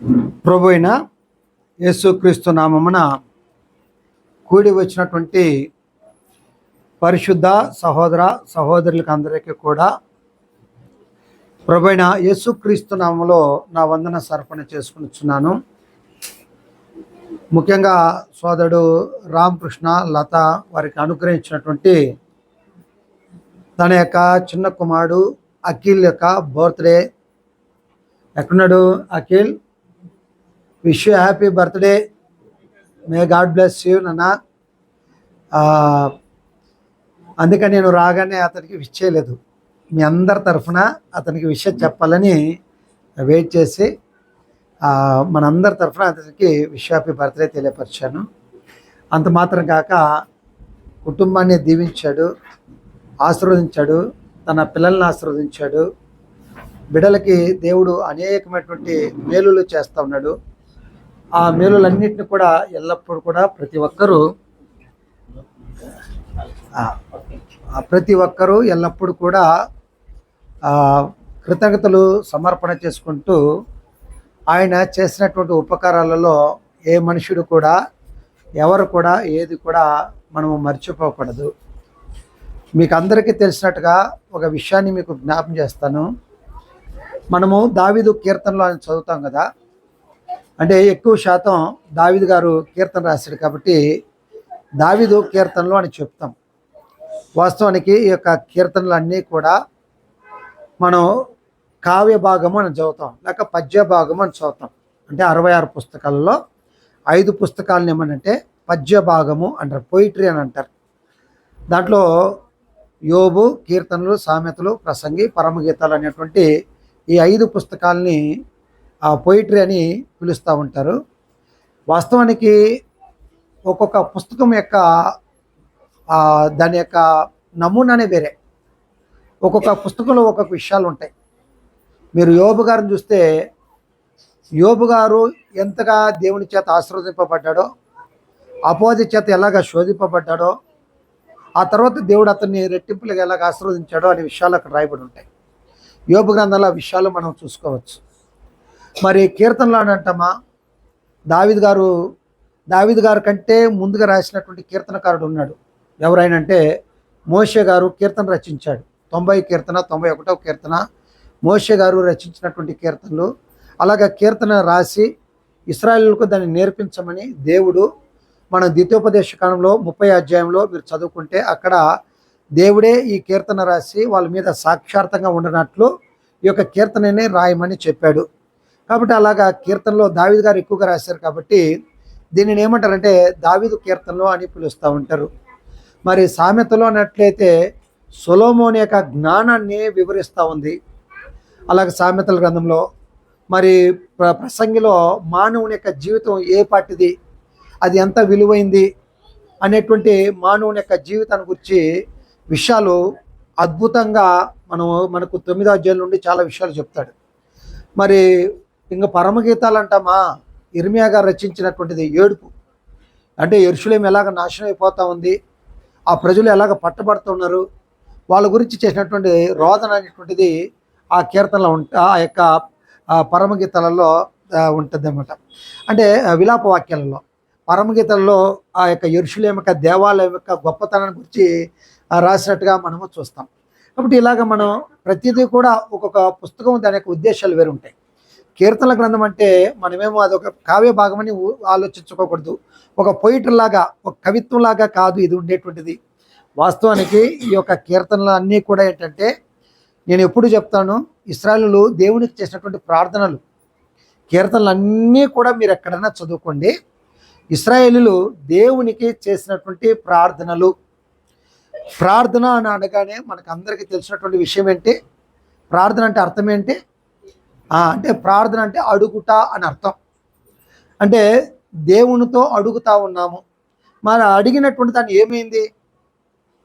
ప్రభు అయిన యేసుక్రీస్తు నామమున కూడి వచ్చినటువంటి పరిశుద్ధ సహోదర సహోదరులకు అందరికీ కూడా ప్రభు అయిన యేసుక్రీస్తు నామములో నా వందన సమర్పణ చేసుకునిచున్నాను. ముఖ్యంగా సోదరుడు రామకృష్ణ లత వారికి అనుగ్రహించినటువంటి తన యొక్క చిన్న కుమారుడు అఖిల్ యొక్క బర్త్డే. ఎక్కడున్నాడు Akhil? Wish you happy birthday, may God bless you నాన్న. అందుకని నేను రాగానే అతనికి విష్ చేయలేదు. మీ అందరి తరఫున అతనికి విషయం చెప్పాలని వెయిట్ చేసి మనందరి తరఫున అతనికి విష్ హ్యాపీ బర్త్డే తెలియపరిచాను. అంత మాత్రం కాక కుటుంబాన్ని దీవించాడు, ఆశీర్వదించాడు, తన పిల్లల్ని ఆశీర్వదించాడు. బిడ్డలకి దేవుడు అనేకమైనటువంటి మేలులు చేస్తూ ఉన్నాడు. ఆ మేలులన్నింటినీ కూడా ఎల్లప్పుడూ కూడా ప్రతి ఒక్కరూ ఎల్లప్పుడూ కూడా కృతజ్ఞతలు సమర్పణ చేసుకుంటూ ఆయన చేసినటువంటి ఉపకారాలలో ఏ మనుషుడు కూడా ఎవరు కూడా ఏది కూడా మనము మర్చిపోకూడదు. మీకు అందరికీ తెలిసినట్టుగా ఒక విషయాన్ని మీకు జ్ఞాపం చేస్తాను. మనము దావీదు కీర్తనలో అని చదువుతాం కదా, అంటే ఎక్కువ శాతం దావీదు గారు కీర్తన రాశాడు కాబట్టి దావీదు కీర్తనలు అని చెప్తాం. వాస్తవానికి ఈ యొక్క కీర్తనలు అన్నీ కూడా మనం కావ్య భాగము అని చదువుతాం, లేక పద్య భాగము అని చదువుతాం. అంటే 66 పుస్తకాలలో 5 పుస్తకాలను ఏమనంటే పద్య భాగము అంటారు, పొయిటరీ అని అంటారు. దాంట్లో యోబు, కీర్తనలు, సామెతలు, ప్రసంగి, పరమగీతాలు అనేటువంటి ఈ 5 పుస్తకాలని పొయిటరీ అని పిలుస్తూ ఉంటారు. వాస్తవానికి ఒక్కొక్క పుస్తకం యొక్క దాని యొక్క నమూనానే వేరే. ఒక్కొక్క పుస్తకంలో ఒక్కొక్క విషయాలు ఉంటాయి. మీరు యోబు గారిని చూస్తే యోబు గారు ఎంతగా దేవుని చేత ఆశీర్వదింపబడ్డాడో, అపవాది చేత ఎలాగ శోధింపబడ్డాడో, ఆ తర్వాత దేవుడు అతన్ని రెట్టింపులుగా ఎలాగ ఆశీర్వదించాడో అనే విషయాలు అక్కడ రాయబడి ఉంటాయి. యోబు గ్రంథంలో ఆ విషయాలు మనం చూసుకోవచ్చు. మరి కీర్తనలు అని అంటామా, దావీదు గారు కంటే ముందుగా రాసినటువంటి కీర్తనకారుడు ఉన్నాడు. ఎవరైనంటే మోషే గారు కీర్తన రచించాడు. 90 కీర్తన, 91వ కీర్తన మోషే గారు రచించినటువంటి కీర్తనలు. అలాగే కీర్తన రాసి ఇశ్రాయేలుకు దాన్ని నేర్పించమని దేవుడు మన ద్వితీయోపదేశ కాలంలో 30వ అధ్యాయంలో మీరు చదువుకుంటే అక్కడ దేవుడే ఈ కీర్తన రాసి వాళ్ళ మీద సాక్షార్థంగా ఉండనట్లు ఈ యొక్క కీర్తనని రాయమని చెప్పాడు. కాబట్టి అలాగా కీర్తనలో దావీదు గారు ఎక్కువగా రాశారు కాబట్టి దీనిని ఏమంటారంటే దావీదు కీర్తనలు అని పిలుస్తూ ఉంటారు. మరి సామెతలో అన్నట్లయితే సొలొమోను యొక్క జ్ఞానాన్ని వివరిస్తూ ఉంది. అలాగే సామెతల గ్రంథంలో మరి ప్రసంగిలో మానవుని యొక్క జీవితం ఏ పాటిది, అది ఎంత విలువైంది అనేటువంటి మానవుని యొక్క జీవితాన్ని గురించి విషయాలు అద్భుతంగా మనకు 9వ అధ్యాయం నుండి చాలా విషయాలు చెప్తాడు. మరి ఇంకా పరమగీతాలు అంటామా, ఇర్మియా గారు రచించినటువంటిది ఏడుపు. అంటే యెరూషలేము ఎలాగ నాశనం అయిపోతూ ఉంది, ఆ ప్రజలు ఎలాగ పట్టబడుతున్నారు, వాళ్ళ గురించి చేసినటువంటి రోదన అనేటువంటిది ఆ కీర్తనలో ఆ యొక్క పరమగీతాలలో ఉంటుంది అన్నమాట. అంటే విలాప వాక్యాలలో పరమగీతాలలో ఆ యొక్క యెరూషలేము యొక్క దేవాలయం యొక్క గొప్పతనాన్ని గురించి రాసినట్టుగా మనము చూస్తాం. కాబట్టి ఇలాగ మనం ప్రతిదీ కూడా ఒక్కొక్క పుస్తకం దాని యొక్క ఉద్దేశాలు వేరు ఉంటాయి. కీర్తనల గ్రంథం అంటే మనమేమో అదొక కావ్య భాగమని ఆలోచించుకోకూడదు. ఒక పొయిటరీ లాగా, ఒక కవిత్వం లాగా కాదు ఇది ఉండేటువంటిది. వాస్తవానికి ఈ యొక్క కీర్తనలు అన్నీ కూడా ఏంటంటే, నేను ఎప్పుడు చెప్తాను, ఇశ్రాయేలు దేవునికి చేసినటువంటి ప్రార్థనలు. కీర్తనలు అన్నీ కూడా మీరు ఎక్కడైనా చదువుకోండి. ఇశ్రాయేలీయులు దేవునికి చేసినటువంటి ప్రార్థనలు. ప్రార్థన అని అనగానే మనకు అందరికీ తెలిసినటువంటి విషయం ఏంటి? ప్రార్థన అంటే అర్థం ఏంటి? అంటే ప్రార్థన అంటే అడుగుట అని అర్థం. అంటే దేవునితో అడుగుతా ఉన్నాము. మరి అడిగినటువంటి దాన్ని ఏమైంది?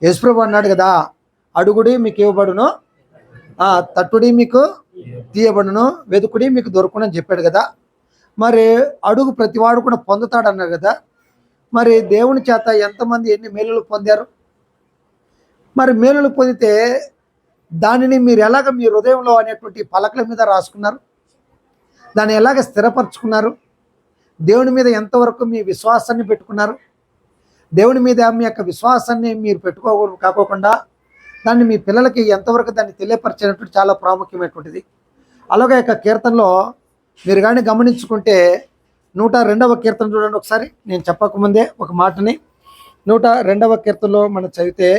యేసుప్రభు అన్నాడు కదా, అడుగుడి మీకు ఇవ్వబడును, తట్టుడి మీకు తీయబడును, వెతుకుడి మీకు దొరుకును అని చెప్పాడు కదా. మరి అడుగు ప్రతివాడు కూడా పొందుతాడు అన్నారు కదా. మరి దేవుని చేత ఎంతమంది ఎన్ని మేలులు పొందారు? మరి మేలులు పొందితే దానిని మీరు ఎలాగ మీ హృదయంలో అనేటువంటి పలకల మీద రాసుకున్నారు? దాన్ని ఎలాగ స్థిరపరచుకున్నారు? దేవుని మీద ఎంతవరకు మీ విశ్వాసాన్ని పెట్టుకున్నారు? దేవుని మీద మీ యొక్క విశ్వాసాన్ని మీరు కాకోకుండా దాన్ని మీ పిల్లలకి ఎంతవరకు దాన్ని తెలియపరిచేటటువంటి చాలా ప్రాముఖ్యమైనటువంటిది. అలాగే యొక్క కీర్తనలో మీరు కానీ గమనించుకుంటే 102వ కీర్తన చూడండి ఒకసారి. నేను చెప్పకముందే ఒక మాటని 102వ కీర్తనలో మనం చదివితే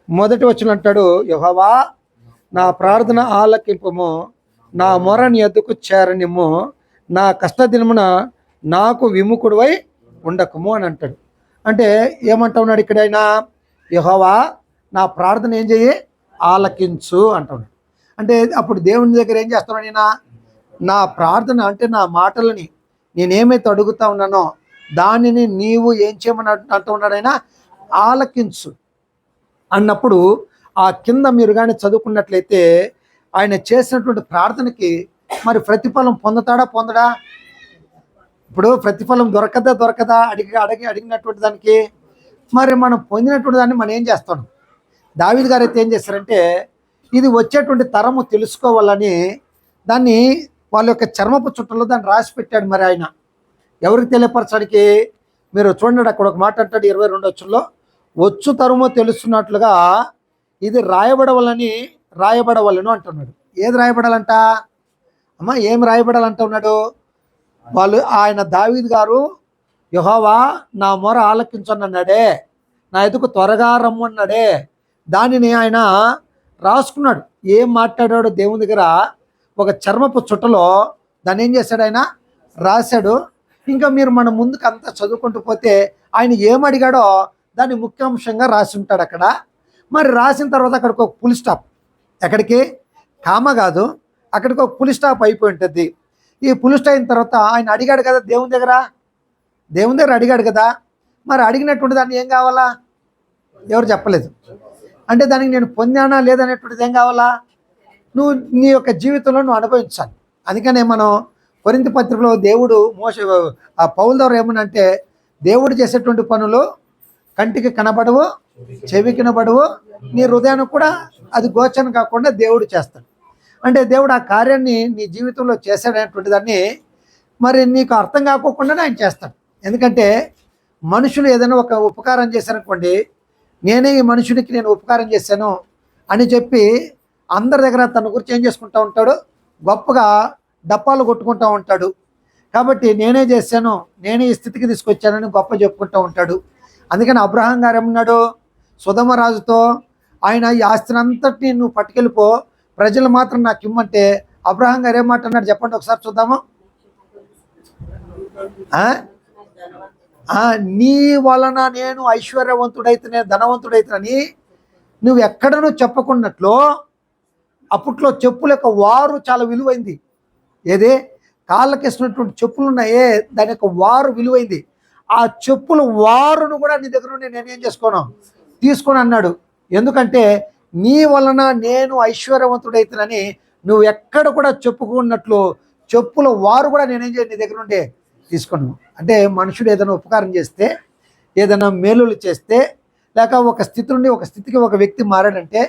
మొదటి వచనం అంటాడు, యెహోవా నా ప్రార్థన ఆలకింపుము, నా మొర నీ యొద్దకు చేరనిమ్ము, నా కష్టదినమున నాకు విముఖుడివై ఉండకము అని అంటాడు. అంటే ఏమంటా ఉన్నాడు ఇక్కడ ఆయన? యెహోవా నా ప్రార్థన ఏం చెయ్యి, ఆలకించు అంటున్నాడు. అంటే అప్పుడు దేవుని దగ్గర ఏం చేస్తున్నాడు ఆయన? నా ప్రార్థన అంటే నా మాటలని నేనేమైతే అడుగుతా ఉన్నానో దానిని నీవు ఏం చేయమని అంటూ ఉన్నాడు ఆయన? ఆలకించు అన్నప్పుడు ఆ కింద మీరు కానీ చదువుకున్నట్లయితే ఆయన చేసినటువంటి ప్రార్థనకి మరి ప్రతిఫలం పొందడా? ఇప్పుడు ప్రతిఫలం దొరకదా అడిగినటువంటి దానికి మరి మనం పొందినటువంటి దాన్ని మనం ఏం చేస్తాం? దావీదు గారు అయితే ఏం చేస్తారంటే ఇది వచ్చేటువంటి తరము తెలుసుకోవాలని దాన్ని వాళ్ళ యొక్క చర్మపు చుట్టలో దాన్ని రాసి పెట్టాడు. మరి ఆయన ఎవరికి తెలియపరచడానికి? మీరు చూడండి, అక్కడ ఒక మాట అంటాడు 22వ వచనంలో, వచ్చు తరము తెలుస్తున్నట్లుగా ఇది రాయబడవలను అంటున్నాడు. ఏది రాయబడాలంట అమ్మా? ఏం రాయబడాలంట ఉన్నాడు? వాళ్ళు ఆయన దావీదు గారు యెహోవా నా మొర ఆలకించన్నాడే, నా ఎదుకు త్వరగా రమ్మన్నాడే, దానిని ఆయన రాసుకున్నాడు. ఏం మాట్లాడాడు దేవుని దగ్గర? ఒక చర్మపు చుట్టలో దాన్ని ఏం చేశాడు ఆయన? రాశాడు. ఇంకా మీరు మన ముందుకు అంతా చదువుకుంటూ పోతే ఆయన ఏం అడిగాడో దాన్ని ముఖ్యాంశంగా రాసి ఉంటాడు అక్కడ. మరి రాసిన తర్వాత అక్కడికి ఒక ఫుల్ స్టాప్, ఎక్కడికి కామ కాదు, అక్కడికి ఒక ఫుల్ స్టాప్ అయిపోయి ఉంటుంది. ఈ ఫుల్ స్టాప్ అయిన తర్వాత ఆయన అడిగాడు కదా దేవుని దగ్గర అడిగాడు కదా. మరి అడిగినటువంటి దాన్ని ఏం కావాలా? ఎవరు చెప్పలేదు. అంటే దానికి నేను పొందానా లేదనేటువంటిది ఏం కావాలా? నువ్వు నీ యొక్క జీవితంలో నువ్వు అనుభవించాలి. అందుకనే మనం కొరింథీ పత్రికలో దేవుడు పౌలు ద్వారా ఏమనంటే, దేవుడు చేసేటువంటి పనులు కంటికి కనబడవు, చెవికి కనబడవు, నీ హృదయానికి కూడా అది గోచరం కాకుండా దేవుడు చేస్తాడు. అంటే దేవుడు ఆ కార్యాన్ని నీ జీవితంలో చేశాడనేటువంటి దాన్ని మరి నీకు అర్థం కాకోకుండానే ఆయన చేస్తాడు. ఎందుకంటే మనుషులు ఏదైనా ఒక ఉపకారం చేశారనుకోండి, నేనే ఈ మనుషునికి నేను ఉపకారం చేశాను అని చెప్పి అందరి దగ్గర తన గురించి ఏం చేసుకుంటూ ఉంటాడు? గొప్పగా డప్పాలు కొట్టుకుంటూ ఉంటాడు. కాబట్టి నేనే చేశాను, నేనే ఈ స్థితికి తీసుకొచ్చానని గొప్ప చెప్పుకుంటూ ఉంటాడు. అందుకని అబ్రహాం గారు ఏమన్నాడు సొదొమ రాజుతో? ఆయన ఈ ఆస్తిని అంతటినీ నువ్వు పట్టుకెళ్ళిపో, ప్రజలు మాత్రం నాకు ఇమ్మంటే అబ్రహాం గారు ఏమాట అన్నాడు చెప్పండి ఒకసారి చూద్దాము. నీ వలన నేను ఐశ్వర్యవంతుడైతే ధనవంతుడైతేనని నువ్వు ఎక్కడనూ చెప్పకున్నట్లు అప్పట్లో చెప్పుల యొక్క వారు చాలా విలువైంది. ఏదే కాళ్ళకి వేసినటువంటి చెప్పులు ఉన్నాయే దాని యొక్క వారు విలువైంది. ఆ చెప్పుల వారును కూడా నీ దగ్గర నుండి నేనేం చేసుకోను, తీసుకొని అన్నాడు. ఎందుకంటే నీ వలన నేను ఐశ్వర్యవంతుడైతేనని నువ్వు ఎక్కడ కూడా చెప్పుకున్నట్లు చెప్పుల వారు కూడా నేనేం చేయ నీ దగ్గర నుండి తీసుకున్నాను. అంటే మనుషుడు ఏదైనా ఉపకారం చేస్తే, ఏదైనా మేలులు చేస్తే, లేక ఒక స్థితి నుండి ఒక స్థితికి ఒక వ్యక్తి మారాడంటే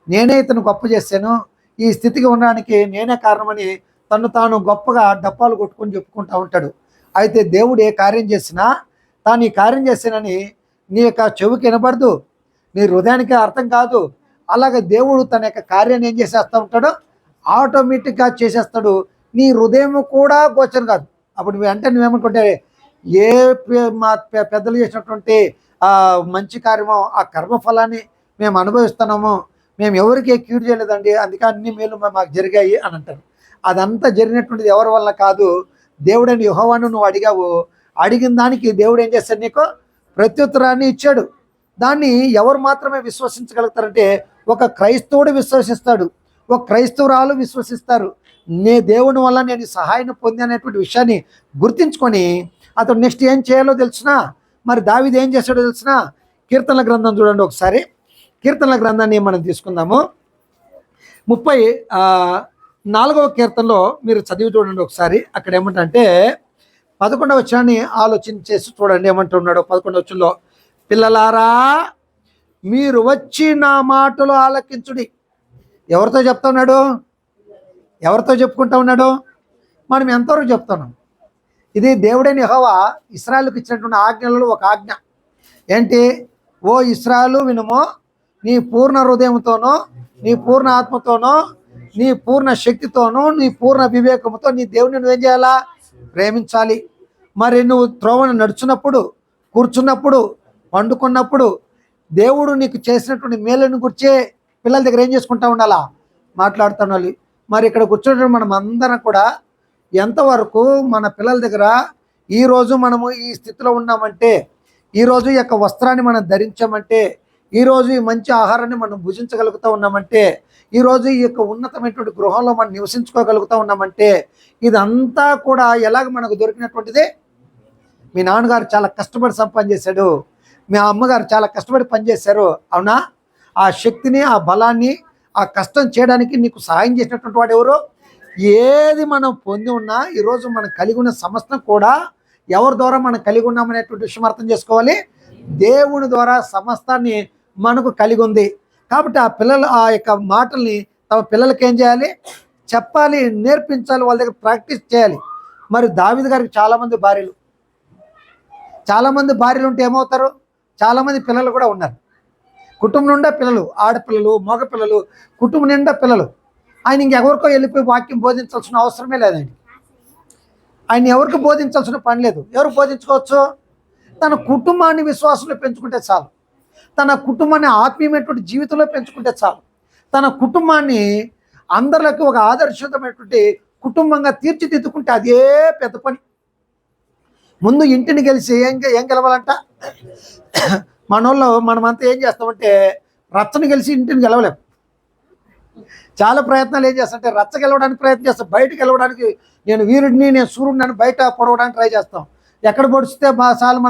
నేనే ఇతను గొప్ప చేశాను, ఈ స్థితికి ఉండడానికి నేనే కారణమని తను తాను గొప్పగా డప్పాలు కొట్టుకొని చెప్పుకుంటూ ఉంటాడు. అయితే దేవుడు ఏ కార్యం చేసినా తాను ఈ కార్యం చేశానని నీ యొక్క చెవికి వినబడదు, నీ హృదయానికి అర్థం కాదు. అలాగే దేవుడు తన యొక్క కార్యాన్ని ఏం చేసేస్తూ ఉంటాడు? ఆటోమేటిక్గా చేసేస్తాడు. నీ హృదయం కూడా గోచరం కాదు. అప్పుడు అంటే నువ్వేమనుకుంటే ఏ మా పెద్దలు చేసినటువంటి మంచి కార్యమో ఆ కర్మఫలాన్ని మేము అనుభవిస్తున్నాము, మేము ఎవరికి కీడు చేయలేదండి, అందుకే అన్ని మేలు మాకు జరిగాయి అని అంటారు. అదంతా జరిగినటువంటిది ఎవరి వల్ల కాదు, దేవుడని యెహోవాను నువ్వు అడిగావు. అడిగిన దానికి దేవుడు ఏం చేస్తాడు? నీకు ప్రత్యుత్తరాన్ని ఇచ్చాడు. దాన్ని ఎవరు మాత్రమే విశ్వసించగలుగుతారంటే ఒక క్రైస్తవుడు విశ్వసిస్తాడు, ఒక క్రైస్తవురాలు విశ్వసిస్తారు. దేవుని వల్ల నేను సహాయం పొందానేటువంటి విషయాన్ని గుర్తించుకొని అతడు నెక్స్ట్ ఏం చేయాలో తెలిసినా, మరి దావీదు ఏం చేశాడో తెలిసినా, కీర్తనల గ్రంథం చూడండి ఒకసారి. కీర్తనల గ్రంథాన్ని మనం తీసుకుందాము. 34వ కీర్తనలో మీరు చదివి చూడండి ఒకసారి. అక్కడ ఏమంటే 11వ వచనాన్ని ఆలోచన చేసి చూడండి ఏమంటున్నాడు. 11వ వచనంలో, పిల్లలారా మీరు వచ్చి నా మాటలు ఆలకించుడి. ఎవరితో చెప్తా ఉన్నాడు? ఎవరితో చెప్పుకుంటా ఉన్నాడు? మనం ఎంతవరకు చెప్తున్నాం? ఇది దేవుడైన యెహోవా ఇశ్రాయేలుకు ఇచ్చినటువంటి ఆజ్ఞలలో ఒక ఆజ్ఞ. ఏంటి? ఓ ఇశ్రాయేలు వినుము, నీ పూర్ణ హృదయంతోనో, నీ పూర్ణ ఆత్మతోనో, నీ పూర్ణ శక్తితోనో, నీ పూర్ణ వివేకంతో నీ దేవుని నువ్వేం చేయాలా? ప్రేమించాలి. మరి నువ్వు త్రోవను నడుచున్నప్పుడు, కూర్చున్నప్పుడు, పండుకున్నప్పుడు దేవుడు నీకు చేసినటువంటి మేలుని గుర్చే పిల్లల దగ్గర ఏం చేసుకుంటా ఉండాలా? మాట్లాడుతుండాలి. మరి ఇక్కడ కూర్చున్నటువంటి మనం అందరం కూడా ఎంతవరకు మన పిల్లల దగ్గర ఈరోజు మనము ఈ స్థితిలో ఉన్నామంటే, ఈరోజు ఈ యొక్క వస్త్రాన్ని మనం ధరించామంటే, ఈరోజు ఈ మంచి ఆహారాన్ని మనం భుజించగలుగుతూ ఉన్నామంటే, ఈరోజు ఈ యొక్క ఉన్నతమైనటువంటి గృహంలో మనం నివసించుకోగలుగుతూ ఉన్నామంటే, ఇదంతా కూడా ఎలాగ మనకు దొరికినటువంటిదే? మీ నాన్నగారు చాలా కష్టపడి సంపాదించేశాడు, మీ అమ్మగారు చాలా కష్టపడి పనిచేశారు, అవునా? ఆ శక్తిని, ఆ బలాన్ని, ఆ కష్టం చేయడానికి నీకు సహాయం చేసినటువంటి వాడు ఎవరు? ఏది మనం పొంది ఉన్నా ఈరోజు మనం కలిగి ఉన్న సమస్తం కూడా ఎవరి ద్వారా మనం కలిగి ఉన్నామనేటువంటి విషయం అర్థం చేసుకోవాలి. దేవుని ద్వారా సమస్తాన్ని మనకు కలిగి ఉంది. కాబట్టి ఆ పిల్లలు ఆ యొక్క మాటల్ని తమ పిల్లలకి ఏం చేయాలి? చెప్పాలి, నేర్పించాలి, వాళ్ళ దగ్గర ప్రాక్టీస్ చేయాలి. మరి దావీదు గారికి చాలామంది భార్యలు ఉంటే ఏమవుతారు? చాలామంది పిల్లలు కూడా ఉన్నారు. కుటుంబం నిండా పిల్లలు, ఆడపిల్లలు, మగ పిల్లలు, కుటుంబం నిండా పిల్లలు. ఆయన ఇంకెవరికో వెళ్ళిపోయి వాక్యం బోధించాల్సిన అవసరమే లేదు. ఆయన ఎవరికి బోధించాల్సిన పని లేదు. ఎవరు బోధించుకోవచ్చు? తన కుటుంబాన్ని విశ్వాసంలో పెంచుకుంటే చాలు, తన కుటుంబాన్ని ఆత్మీయమైనటువంటి జీవితంలో పెంచుకుంటే చాలు, తన కుటుంబాన్ని అందరిలోకి ఒక ఆదర్శవంతమైనటువంటి కుటుంబంగా తీర్చిదిద్దుకుంటే అదే పెద్ద పని. ముందు ఇంటిని గెలిచి ఏం గెలవాలంట? మనమంతా ఏం చేస్తామంటే రచ్చని గెలిచి ఇంటిని గెలవలేం. చాలా ప్రయత్నాలు ఏం చేస్తామంటే రచ్చ గెలవడానికి ప్రయత్నం చేస్తాం, బయటకు గెలవడానికి నేను వీరుడిని, నేను సూర్యుడిని అని బయట పొడవడానికి ట్రై చేస్తాం. ఎక్కడ పొడిచితే చాలు?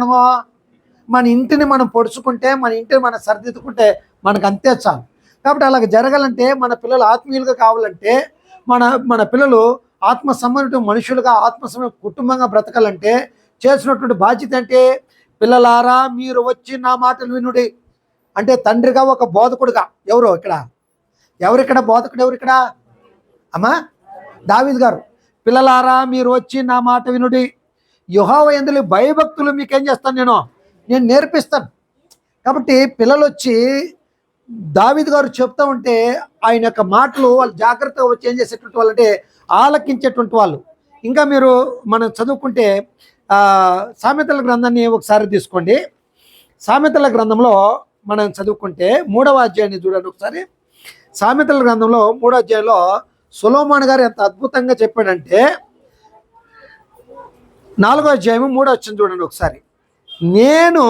మన ఇంటిని మనం పొడుచుకుంటే, మన ఇంటిని మనం సరిదిద్దుకుంటే మనకు అంతే చాలు. కాబట్టి అలాగ జరగాలంటే, మన పిల్లలు ఆత్మీయులుగా కావాలంటే, మన పిల్లలు ఆత్మ సంబంధిత మనుషులుగా, ఆత్మ సంబంధ కుటుంబంగా బ్రతకాలంటే చేసినటువంటి బాధ్యత అంటే, పిల్లలారా మీరు వచ్చి నా మాటలు వినుడి అంటే, తండ్రిగా ఒక బోధకుడుగా ఎవరిక్కడ బోధకుడు? ఎవరిక్కడ? అమ్మా దావీదు గారు. పిల్లలారా మీరు వచ్చి నా మాట వినుడి, యెహోవా యందు భయభక్తులు మీకేం చేస్తాను? నేను నేర్పిస్తాను. కాబట్టి పిల్లలు వచ్చి దావీదు గారు చెప్తా ఉంటే ఆయన యొక్క మాటలు వాళ్ళు జాగ్రత్తగా వచ్చి ఏం చేసేటువంటి వాళ్ళు అంటే ఆలకించేటువంటి వాళ్ళు. ఇంకా మనం చదువుకుంటే సామెతల గ్రంథాన్ని ఒకసారి తీసుకోండి. సామెతల గ్రంథంలో మనం చదువుకుంటే 3వ అధ్యాయాన్ని చూడండి ఒకసారి. సామెతల గ్రంథంలో 3వ అధ్యాయంలో సొలొమోను గారు ఎంత అద్భుతంగా చెప్పాడంటే, 4వ అధ్యాయం 3వ వచనం చూడండి ఒకసారి. నేను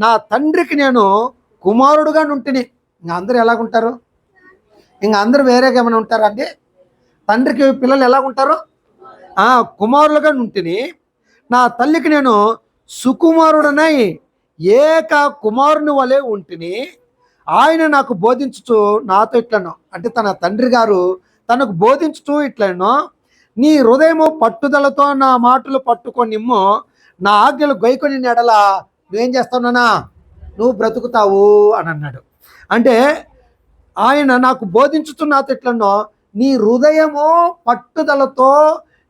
నా తండ్రికి కుమారుడుగా నుంటిని. ఇంకా అందరూ ఎలాగుంటారు? ఇంకా అందరూ వేరేగా ఏమైనా ఉంటారా అంటే? తండ్రికి పిల్లలు ఎలాగుంటారు? కుమారులుగా నుంటిని. నా తల్లికి సుకుమారుడనై ఏక కుమారుని వలె ఉంటిని. ఆయన నాకు బోధించుచు నాతో ఇట్లను, అంటే తన తండ్రి గారు తనకు బోధించుతూ ఇట్లను, నీ హృదయము పట్టుదలతో నా మాటలు పట్టుకొనిమ్ము, నా ఆజ్ఞలు గైకొని ఎడల నువ్వేం చేస్తావునా? నువ్వు బ్రతుకుతావు అని అన్నాడు. అంటే ఆయన నాకు బోధించుతూ నాతో ఇట్లను, నీ హృదయము పట్టుదలతో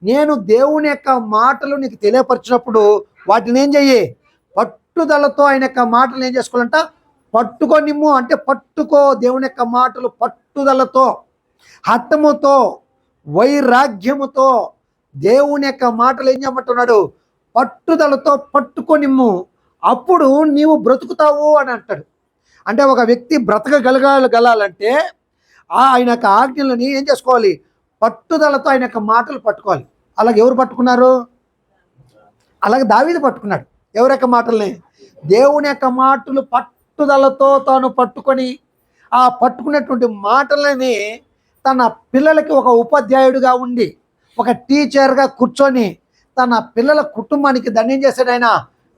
నేను దేవుని యొక్క మాటలు నీకు తెలియపరిచినప్పుడు వాటిని ఏం చెయ్యి? పట్టుదలతో ఆయన యొక్క మాటలు ఏం చేసుకోవాలంట? పట్టుకొనిమ్ము అంటే పట్టుకో. దేవుని యొక్క మాటలు పట్టుదలతో, హఠముతో, వైరాగ్యముతో దేవుని యొక్క మాటలు ఏం చేయమంటున్నాడు? పట్టుదలతో పట్టుకొనిమ్ము, అప్పుడు నీవు బ్రతుకుతావు అని అంటాడు. అంటే ఒక వ్యక్తి బ్రతకగలగాలంటే ఆయన యొక్క ఆజ్ఞలని ఏం చేసుకోవాలి? పట్టుదలతో ఆయన యొక్క మాటలు పట్టుకోవాలి. అలాగే ఎవరు పట్టుకున్నారు? అలాగే దావీదు పట్టుకున్నాడు. ఎవరి యొక్క మాటల్ని? దేవుని యొక్క మాటలు పట్టుదలతో తాను పట్టుకొని, ఆ పట్టుకునేటువంటి మాటలని తన పిల్లలకి ఒక ఉపాధ్యాయుడిగా ఉండి, ఒక టీచర్గా కూర్చొని తన పిల్లల కుటుంబానికి దాన్ని ఏం చేశాడు? ఆయన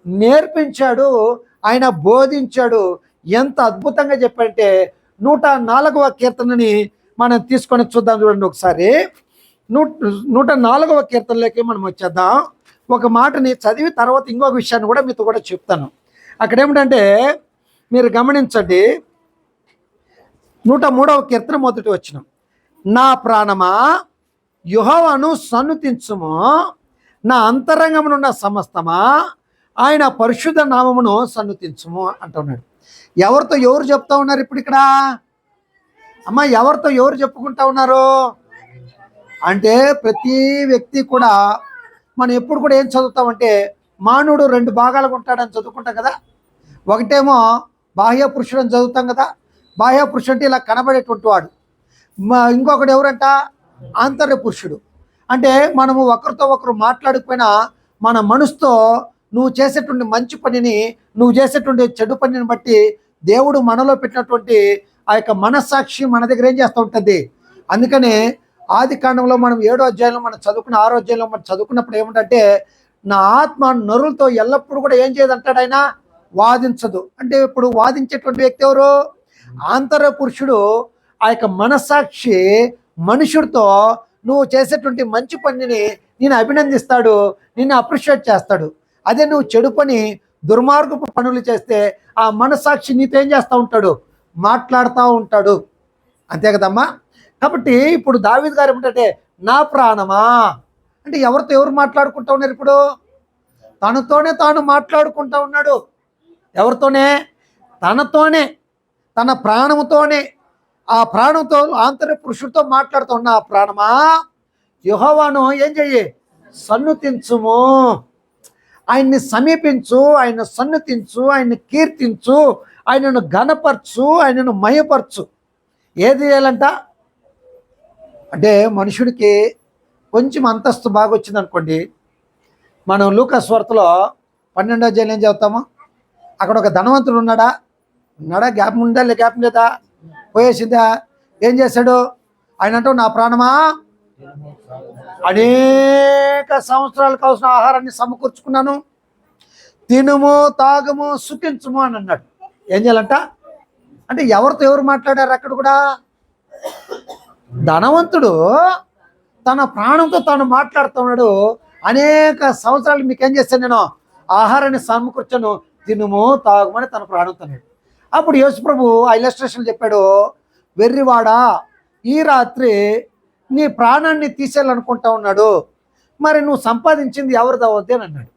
నేర్పించాడు, ఆయన బోధించాడు. ఎంత అద్భుతంగా చెప్పంటే 104వ కీర్తనని మనం తీసుకొని చూద్దాం. చూడండి ఒకసారి. 104వ కీర్తనలోకి మనం వచ్చేద్దాం. ఒక మాటని చదివి తర్వాత ఇంకొక విషయాన్ని కూడా మీతో కూడా చెప్తాను. అక్కడ ఏమిటంటే మీరు గమనించండి. 103వ కీర్తన 1వ వచనం. నా ప్రాణమా యెహోవాను సన్నుతించుము, నా అంతరంగమునున్న సమస్తమా ఆయన పరిశుద్ధ నామమును సన్నుతించుము అంటున్నాడు. ఎవరు చెప్తా ఉన్నారు ఇప్పుడు ఇక్కడ? అమ్మ, ఎవరు చెప్పుకుంటా ఉన్నారు అంటే, ప్రతి వ్యక్తి కూడా మనం ఎప్పుడు కూడా ఏం చదువుతామంటే, మానవుడు 2 భాగాలుగా ఉంటాడని చదువుకుంటాం కదా. ఒకటేమో బాహ్య పురుషుడు అని చదువుతాం కదా. బాహ్య పురుషుడు అంటే ఇలా కనబడేటువంటి వాడు. ఇంకొకటి ఎవరంట? ఆంతర్య పురుషుడు. అంటే మనము ఒకరితో ఒకరు మాట్లాడకపోయినా మన మనసుతో నువ్వు చేసేటువంటి మంచి పనిని, నువ్వు చేసేటువంటి చెడు పనిని బట్టి దేవుడు మనలో పెట్టినటువంటి ఆ యొక్క మనస్సాక్షి మన దగ్గర ఏం చేస్తూ ఉంటుంది. అందుకని ఆది కాండంలో మనం 7వ అధ్యాయంలో మనం చదువుకున్న 6వ అధ్యాయంలో మనం చదువుకున్నప్పుడు ఏమిటంటే, నా ఆత్మ నరులతో ఎల్లప్పుడూ కూడా ఏం చేయదంటాడు ఆయన? వాదించదు. అంటే ఇప్పుడు వాదించేటువంటి వ్యక్తి ఎవరు? ఆంతర్య పురుషుడు. ఆ యొక్క మనస్సాక్షి మనుషుడితో నువ్వు చేసేటువంటి మంచి పనిని నేను అభినందిస్తాడు, నిన్ను అప్రిషియేట్ చేస్తాడు. అదే నువ్వు చెడు పని, దుర్మార్గపు పనులు చేస్తే ఆ మనస్సాక్షి నీతో ఏం చేస్తూ ఉంటాడు? మాట్లాడుతూ ఉంటాడు. అంతే కదమ్మా. కాబట్టి ఇప్పుడు దావీదు గారు ఏమిటంటే, నా ప్రాణమా అంటే ఎవరితో ఎవరు మాట్లాడుకుంటా ఉన్నారు ఇప్పుడు? తనతోనే తాను మాట్లాడుకుంటా ఉన్నాడు. ఎవరితోనే? తనతోనే, తన ప్రాణముతోనే. ఆ ప్రాణంతో ఆంతర్య పురుషుడితో మాట్లాడుతున్న ఆ ప్రాణమా యెహోవాను ఏం చెయ్యి? సన్నుతించుము. ఆయన్ని సమీపించు, ఆయన సన్నుతించు, ఆయన్ని కీర్తించు, ఆయనను ఘనపరచు, ఆయనను మయపరచు. ఏది చేయాలంట అంటే, మనుషుడికి కొంచెం అంతస్తు బాగా వచ్చింది అనుకోండి, మనం లూకా సువార్తలో 12వ అధ్యాయం ఏం చదువుతాము? అక్కడ ఒక ధనవంతుడు ఉన్నాడా? గ్యాప్ ఉందా? గ్యాప్ లేదా? పోయేసిందా? ఏం చేశాడు ఆయన? అంటూ నా ప్రాణమా అనేక సంవత్సరాలకు కావాల్సిన ఆహారాన్ని సమకూర్చుకున్నాను, తినుము, తాగుము, సుఖించుము అని అన్నాడు. ఏం చేయాలంట అంటే, ఎవరితో ఎవరు మాట్లాడారు అక్కడ కూడా? ధనవంతుడు తన ప్రాణంతో తాను మాట్లాడుతున్నాడు. అనేక సంవత్సరాలు మీకేం చేశాను? నేను ఆహారాన్ని సమకూర్చాను, తినుము, తాగుమని తన ప్రాణంతో అన్నాడు. అప్పుడు యేసుప్రభు ఆ ఇలస్ట్రేషన్ చెప్పాడు, వెర్రివాడా, ఈ రాత్రి నీ ప్రాణాన్ని తీసేయాలనుకుంటా ఉన్నాడు, మరి నువ్వు సంపాదించింది ఎవరిదవద్ది అని అన్నాడు.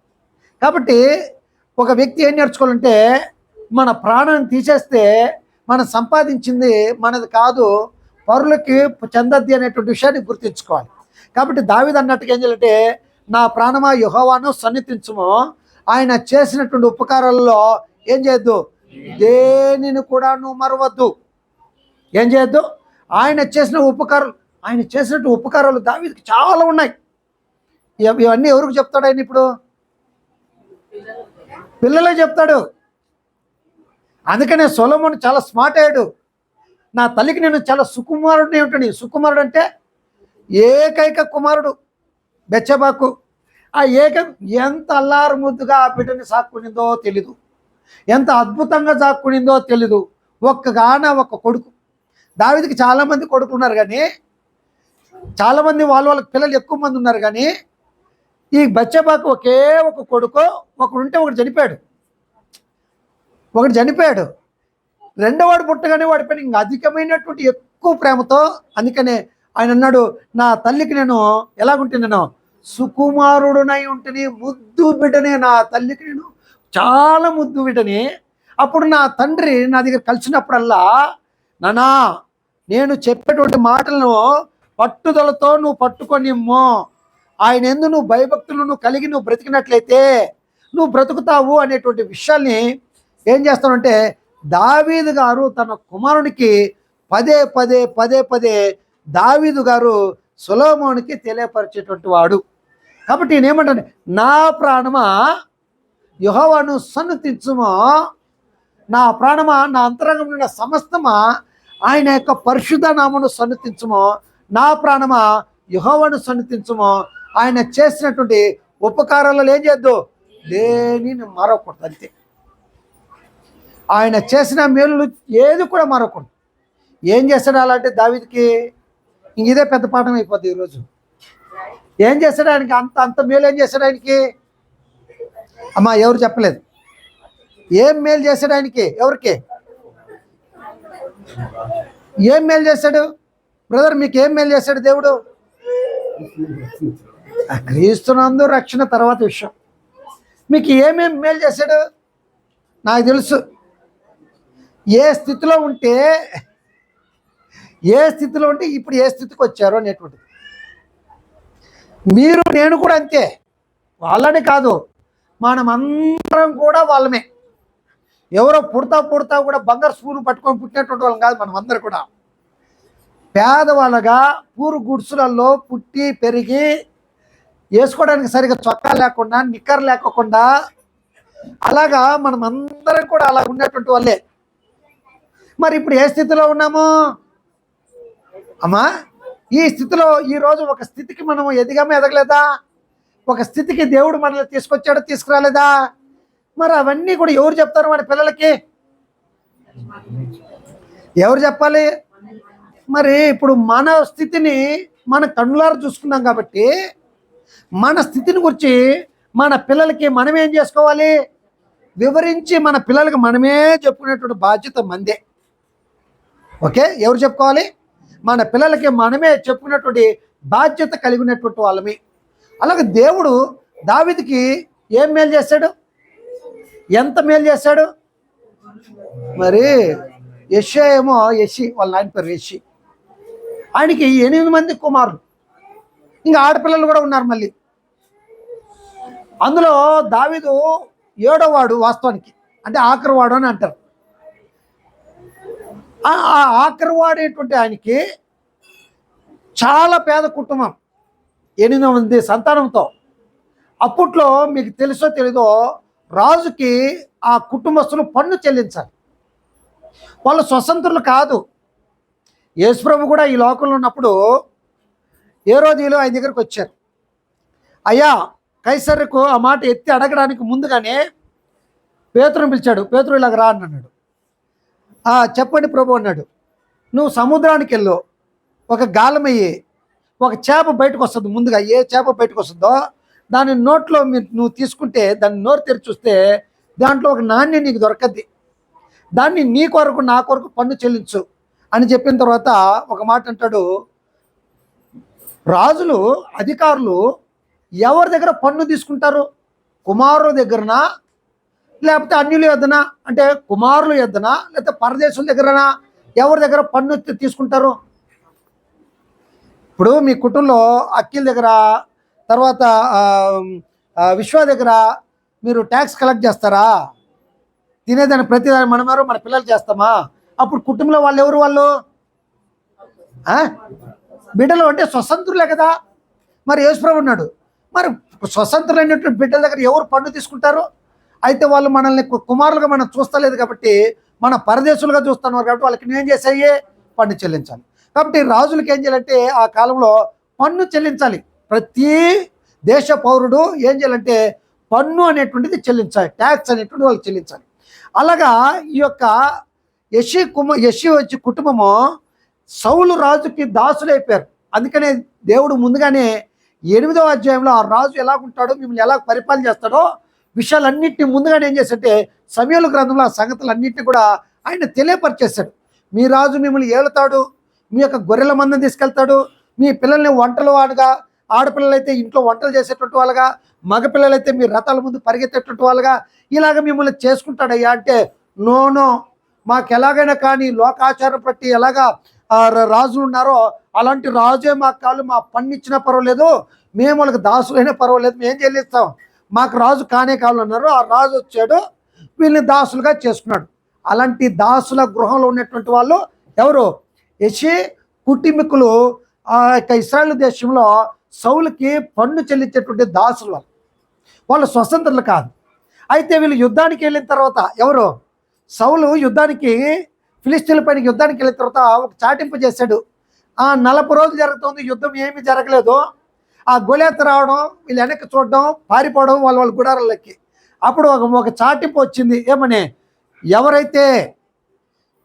కాబట్టి ఒక వ్యక్తి ఏం నేర్చుకోవాలంటే, మన ప్రాణాన్ని తీసేస్తే మనం సంపాదించింది మనది కాదు, పరులకి చెందద్ది అనేటువంటి విషయాన్ని గుర్తించుకోవాలి. కాబట్టి దావీదు అన్నట్టుగా ఏం చేయాలంటే, నా ప్రాణమా యెహోవాను సన్నిధించుము, ఆయన చేసినటువంటి ఉపకారాలలో ఏం చేయొద్దు? దేనిని కూడా నువ్వు మరవద్దు. ఏం చేయొద్దు? ఆయన చేసినట్టు ఉపకారాలు దావీదుకి చాలా ఉన్నాయి. ఇవన్నీ ఎవరికి చెప్తాడు ఆయన? ఇప్పుడు పిల్లలే చెప్తాడు. అందుకనే సొలొమోను చాలా స్మార్ట్ అయ్యాడు. నా తల్లికి నేను చాలా సుకుమారుడిని ఉంటాను. సుకుమారుడు అంటే ఏకైక కుమారుడు బెత్షెబాకు. ఆ ఎంత అల్లారు ముద్దుగా ఆ బిడ్డని సాక్కునిందో తెలీదు, ఎంత అద్భుతంగా సాక్కునిందో తెలీదు. ఒక్క కొడుకు. దావీదుకి చాలామంది కొడుకులు ఉన్నారు, కానీ చాలామంది వాళ్ళకి పిల్లలు ఎక్కువ మంది ఉన్నారు, కానీ ఈ బెత్షెబాకు ఒకే ఒక కొడుకు. ఒకడు చనిపోయాడు. రెండోవాడు పుట్టగానే వాడి పైన ఇంకా అధికమైనటువంటి ఎక్కువ ప్రేమతో, అందుకనే ఆయన అన్నాడు, నా తల్లికి నేను ఎలాగుంటే, నేను సుకుమారుడునై ఉంటేనే, ముద్దు బిడ్డనే, నా తల్లికి నేను చాలా ముద్దు బిడ్డని. అప్పుడు నా తండ్రి నా దగ్గర కలిసినప్పుడల్లా, నానా నేను చెప్పేటువంటి మాటలను పట్టుదలతో నువ్వు పట్టుకొనిమ్ము, ఆయన ఎందు నువ్వు భయభక్తులు నువ్వు కలిగి నువ్వు బ్రతికినట్లయితే నువ్వు బ్రతుకుతావు అనేటువంటి విషయాల్ని ఏం చేస్తానంటే, దావీదు గారు తన కుమారునికి పదే దావీదు గారు సొలొమోనుకి తెలియపరిచేటువంటి వాడు. కాబట్టి నేనేమంటాను, నా ప్రాణమా యెహోవాను సన్నుతించుము, నా ప్రాణమా, నా అంతరంగంలో ఉన్న సమస్తమా ఆయన యొక్క పరిశుద్ధ నామమును సన్నుతించుము, నా ప్రాణమా యెహోవాను సన్నుతించుము, ఆయన చేసినటువంటి ఉపకారాలలో ఏం చేయొద్దు? దేనిని మరవకూడదు. అంతే. ఆయన చేసిన మేలు ఏది కూడా మరవకూడదు. ఏం చేస్తాడు అలాంటి దావీదుకి? ఇదే పెద్ద పాఠం అయిపోద్ది ఈరోజు. ఏం చేస్తాడు ఆయనకి? అంత మేలు ఏం చేస్తాడు ఆయనకి? అమ్మా, ఎవరు చెప్పలేదు. ఏం మేలు చేశాడు ఆయనకి? ఎవరికి ఏం మేలు చేశాడు? బ్రదర్, మీకు ఏం మేలు చేశాడు దేవుడు? ఆ క్రీస్తునందు రక్షణ తర్వాత విషయం. మీకు ఏమేమి మేలు చేశాడు నాకు తెలుసు. ఏ స్థితిలో ఉంటే ఇప్పుడు ఏ స్థితికి వచ్చారు అనేటువంటిది. మీరు నేను కూడా అంతే, వాళ్ళని కాదు, మనమందరం కూడా వాళ్ళమే. ఎవరో పుడతా కూడా బంగారు స్పూన్ పట్టుకొని పుట్టినటువంటి వాళ్ళం కాదు. మనం అందరం కూడా పేదవాళ్ళగా పూరు గుడ్సులలో పుట్టి పెరిగి వేసుకోవడానికి సరిగ్గా చొక్కా లేకుండా నిక్కర్ లేకోకుండా అలాగా మనం అందరం కూడా అలా ఉన్నటువంటి వాళ్ళే. మరి ఇప్పుడు ఏ స్థితిలో ఉన్నాము అమ్మా? ఈ స్థితిలో ఈరోజు ఒక స్థితికి మనం ఎదగలేదా? ఒక స్థితికి దేవుడు మనల్ని తీసుకొచ్చాడో తీసుకురాలేదా? మరి అవన్నీ కూడా ఎవరు చెప్తారు మన పిల్లలకి? ఎవరు చెప్పాలి? మరి ఇప్పుడు మన స్థితిని మన కన్నులారా చూసుకున్నాం కాబట్టి మన స్థితిని గురించి మన పిల్లలకి మనం ఏం చేసుకోవాలి? వివరించి మన పిల్లలకి మనమే చెప్పుకునేటువంటి బాధ్యత మందే. ఓకే, ఎవరు చెప్పుకోవాలి? మన పిల్లలకి మనమే చెప్పుకునేటువంటి బాధ్యత కలిగి ఉన్నటువంటి వాళ్ళమి. అలాగే దేవుడు దావీదుకి ఏం మేలు చేశాడు? ఎంత మేలు చేశాడు? మరి యెషయా ఏమో వాళ్ళ నాయన పేరు యెషి. ఆయనకి 8 మంది కుమారులు, ఇంకా ఆడపిల్లలు కూడా ఉన్నారు. మళ్ళీ అందులో దావీదు 7వ వాడు, వాస్తవానికి అంటే ఆఖరి వాడు అని అంటారు. ఆ ఆఖరి వాడేటువంటి ఆయనకి చాలా పేద కుటుంబం, 8 మంది సంతానంతో. అప్పట్లో మీకు తెలుసో తెలీదో రాజుకి ఆ కుటుంబస్తులు పన్ను చెల్లించాలి. వాళ్ళు స్వతంత్రులు కాదు. యేసుప్రభు కూడా ఈ లోకంలో ఉన్నప్పుడు హేరోదీయులు ఆయన దగ్గరికి వచ్చారు. అయ్యా, కైసరుకు ఆ మాట ఎత్తి అడగడానికి ముందుగానే పేతురుని పిలిచాడు. పేతురు ఇలాగ రా అన్నాడు. చెప్పండి ప్రభు అన్నాడు. నువ్వు సముద్రానికి వెళ్ళు, ఒక గాలమయ్యి ఒక చేప బయటకు వస్తుంది. ముందుగా ఏ చేప బయటకు వస్తుందో దాని నోట్లో నువ్వు తీసుకుంటే, దాన్ని నోరు తెరిచి చూస్తే దాంట్లో ఒక నాణ్యం నీకు దొరకద్ది. దాన్ని నీ కొరకు నా కొరకు పన్ను చెల్లించు అని చెప్పిన తర్వాత ఒక మాట అంటాడు, రాజులు అధికారులు ఎవరి దగ్గర పన్ను తీసుకుంటారు? కుమారుల దగ్గరనా, లేకపోతే అన్యుల యొద్దనా? అంటే కుమారుల యొద్దనా, లేకపోతే పరదేశుల దగ్గరనా? ఎవరి దగ్గర పన్ను తీసుకుంటారు? ఇప్పుడు మీ కుటుంబంలో అఖిల్ దగ్గర, తర్వాత విశ్వ దగ్గర మీరు ట్యాక్స్ కలెక్ట్ చేస్తారా? తినేదాన్ని ప్రతిదాన్ని మనమారు మన పిల్లలు చేస్తామా? అప్పుడు కుటుంబంలో వాళ్ళు ఎవరు? వాళ్ళు బిడ్డలు అంటే స్వతంత్రులే కదా. మరి యేసుప్రభు ఉన్నాడు, మరి స్వతంత్రులైనటువంటి బిడ్డల దగ్గర ఎవరు పన్ను తీసుకుంటారు? అయితే వాళ్ళు మనల్ని కుమారులుగా మనం చూస్తలేదు కాబట్టి, మన పరదేశులుగా చూస్తున్నారు కాబట్టి వాళ్ళకి ఏం చేసాయి? పన్ను చెల్లించాలి. కాబట్టి రాజులకి ఏం చేయాలంటే ఆ కాలంలో పన్ను చెల్లించాలి. ప్రతి దేశ పౌరుడు ఏం చేయాలంటే పన్ను అనేటువంటిది చెల్లించాలి, ట్యాక్స్ అనేటువంటి వాళ్ళు చెల్లించాలి. అలాగా ఈ యొక్క యెషీ వచ్చి కుటుంబము సౌలు రాజుకి దాసులైపోయారు. అందుకనే దేవుడు ముందుగానే 8వ అధ్యాయంలో ఆ రాజు ఎలాగుంటాడో, మిమ్మల్ని ఎలా పరిపాలన చేస్తాడో విషయాలన్నింటినీ ముందుగానే ఏం చేశాడంటే సమూయేలు గ్రంథంలో ఆ సంగతులన్నింటినీ కూడా ఆయన తెలియపరిచేశాడు. మీ రాజు మిమ్మల్ని ఏలుతాడు, మీ యొక్క గొర్రెల మందని తీసుకెళ్తాడు, మీ పిల్లల్ని వంటలు వాడుగా, ఆడపిల్లలైతే ఇంట్లో వంటలు చేసేటువంటి వాళ్ళగా, మగపిల్లలైతే మీ రథాల ముందు పరిగెత్తేటువంటి వాళ్ళగా ఇలాగ మిమ్మల్ని చేసుకుంటాడయ్యా అంటే, నో మాకు ఎలాగైనా కానీ లోకాచారం బట్టి ఎలాగా రాజులు ఉన్నారో అలాంటి రాజే మాకు కాదు, మా పన్ను ఇచ్చినా పర్వాలేదు, మేము వాళ్ళకి దాసులైనా పర్వాలేదు, మేము చెల్లిస్తాం, మాకు రాజు కానే కావాలన్నారు. ఆ రాజు వచ్చాడు, వీళ్ళని దాసులుగా చేసుకున్నాడు. అలాంటి దాసుల గృహంలో ఉన్నటువంటి వాళ్ళు ఎవరు? యెషీ కుటుంబీకులు. ఆ యొక్క ఇశ్రాయేలు దేశంలో సౌలుకి పన్ను చెల్లించేటువంటి దాసులు, వాళ్ళు స్వతంత్రులు కాదు. అయితే వీళ్ళు యుద్ధానికి వెళ్ళిన తర్వాత ఎవరు? సౌలు యుద్ధానికి, ఫిలిస్తీన్ల పైన యుద్ధానికి వెళ్ళిన తర్వాత ఒక చాటింపు చేశాడు. 40 రోజులు జరుగుతుంది, యుద్ధం ఏమీ జరగలేదు. ఆ గొలియాతు రావడం, వీళ్ళు వెనక్కి చూడడం, పారిపోవడం వాళ్ళ గుడారాలకి. అప్పుడు ఒక చాటింపు వచ్చింది. ఏమని? ఎవరైతే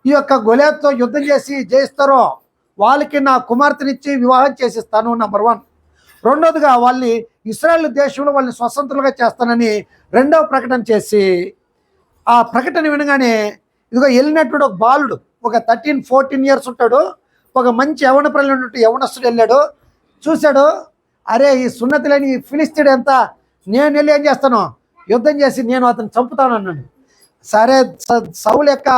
ఈ యొక్క గొలియాతుతో యుద్ధం చేసి జయిస్తారో వాళ్ళకి నా కుమార్తెనిచ్చి వివాహం చేసిస్తాను, నెంబర్ 1. రెండోదిగా వాళ్ళని ఇశ్రాయేలు దేశంలో వాళ్ళని స్వతంత్రులుగా చేస్తానని 2వ ప్రకటన చేసి, ఆ ప్రకటన వినగానే ఇదిగో వెళ్ళినటువంటి ఒక బాలుడు, ఒక 13-14 ఇయర్స్ ఉంటాడు, ఒక మంచి యవన పిల్లలు ఉన్నట్టు యవనస్తుడు వెళ్ళాడు, చూశాడు. అరే ఈ సున్నతి లేని ఈ ఫిలిస్తీన్ ఎంత, నేను వెళ్ళి ఏం చేస్తాను, యుద్ధం చేసి నేను అతను చంపుతాను అన్నాడు. సరే, సౌలు యొక్క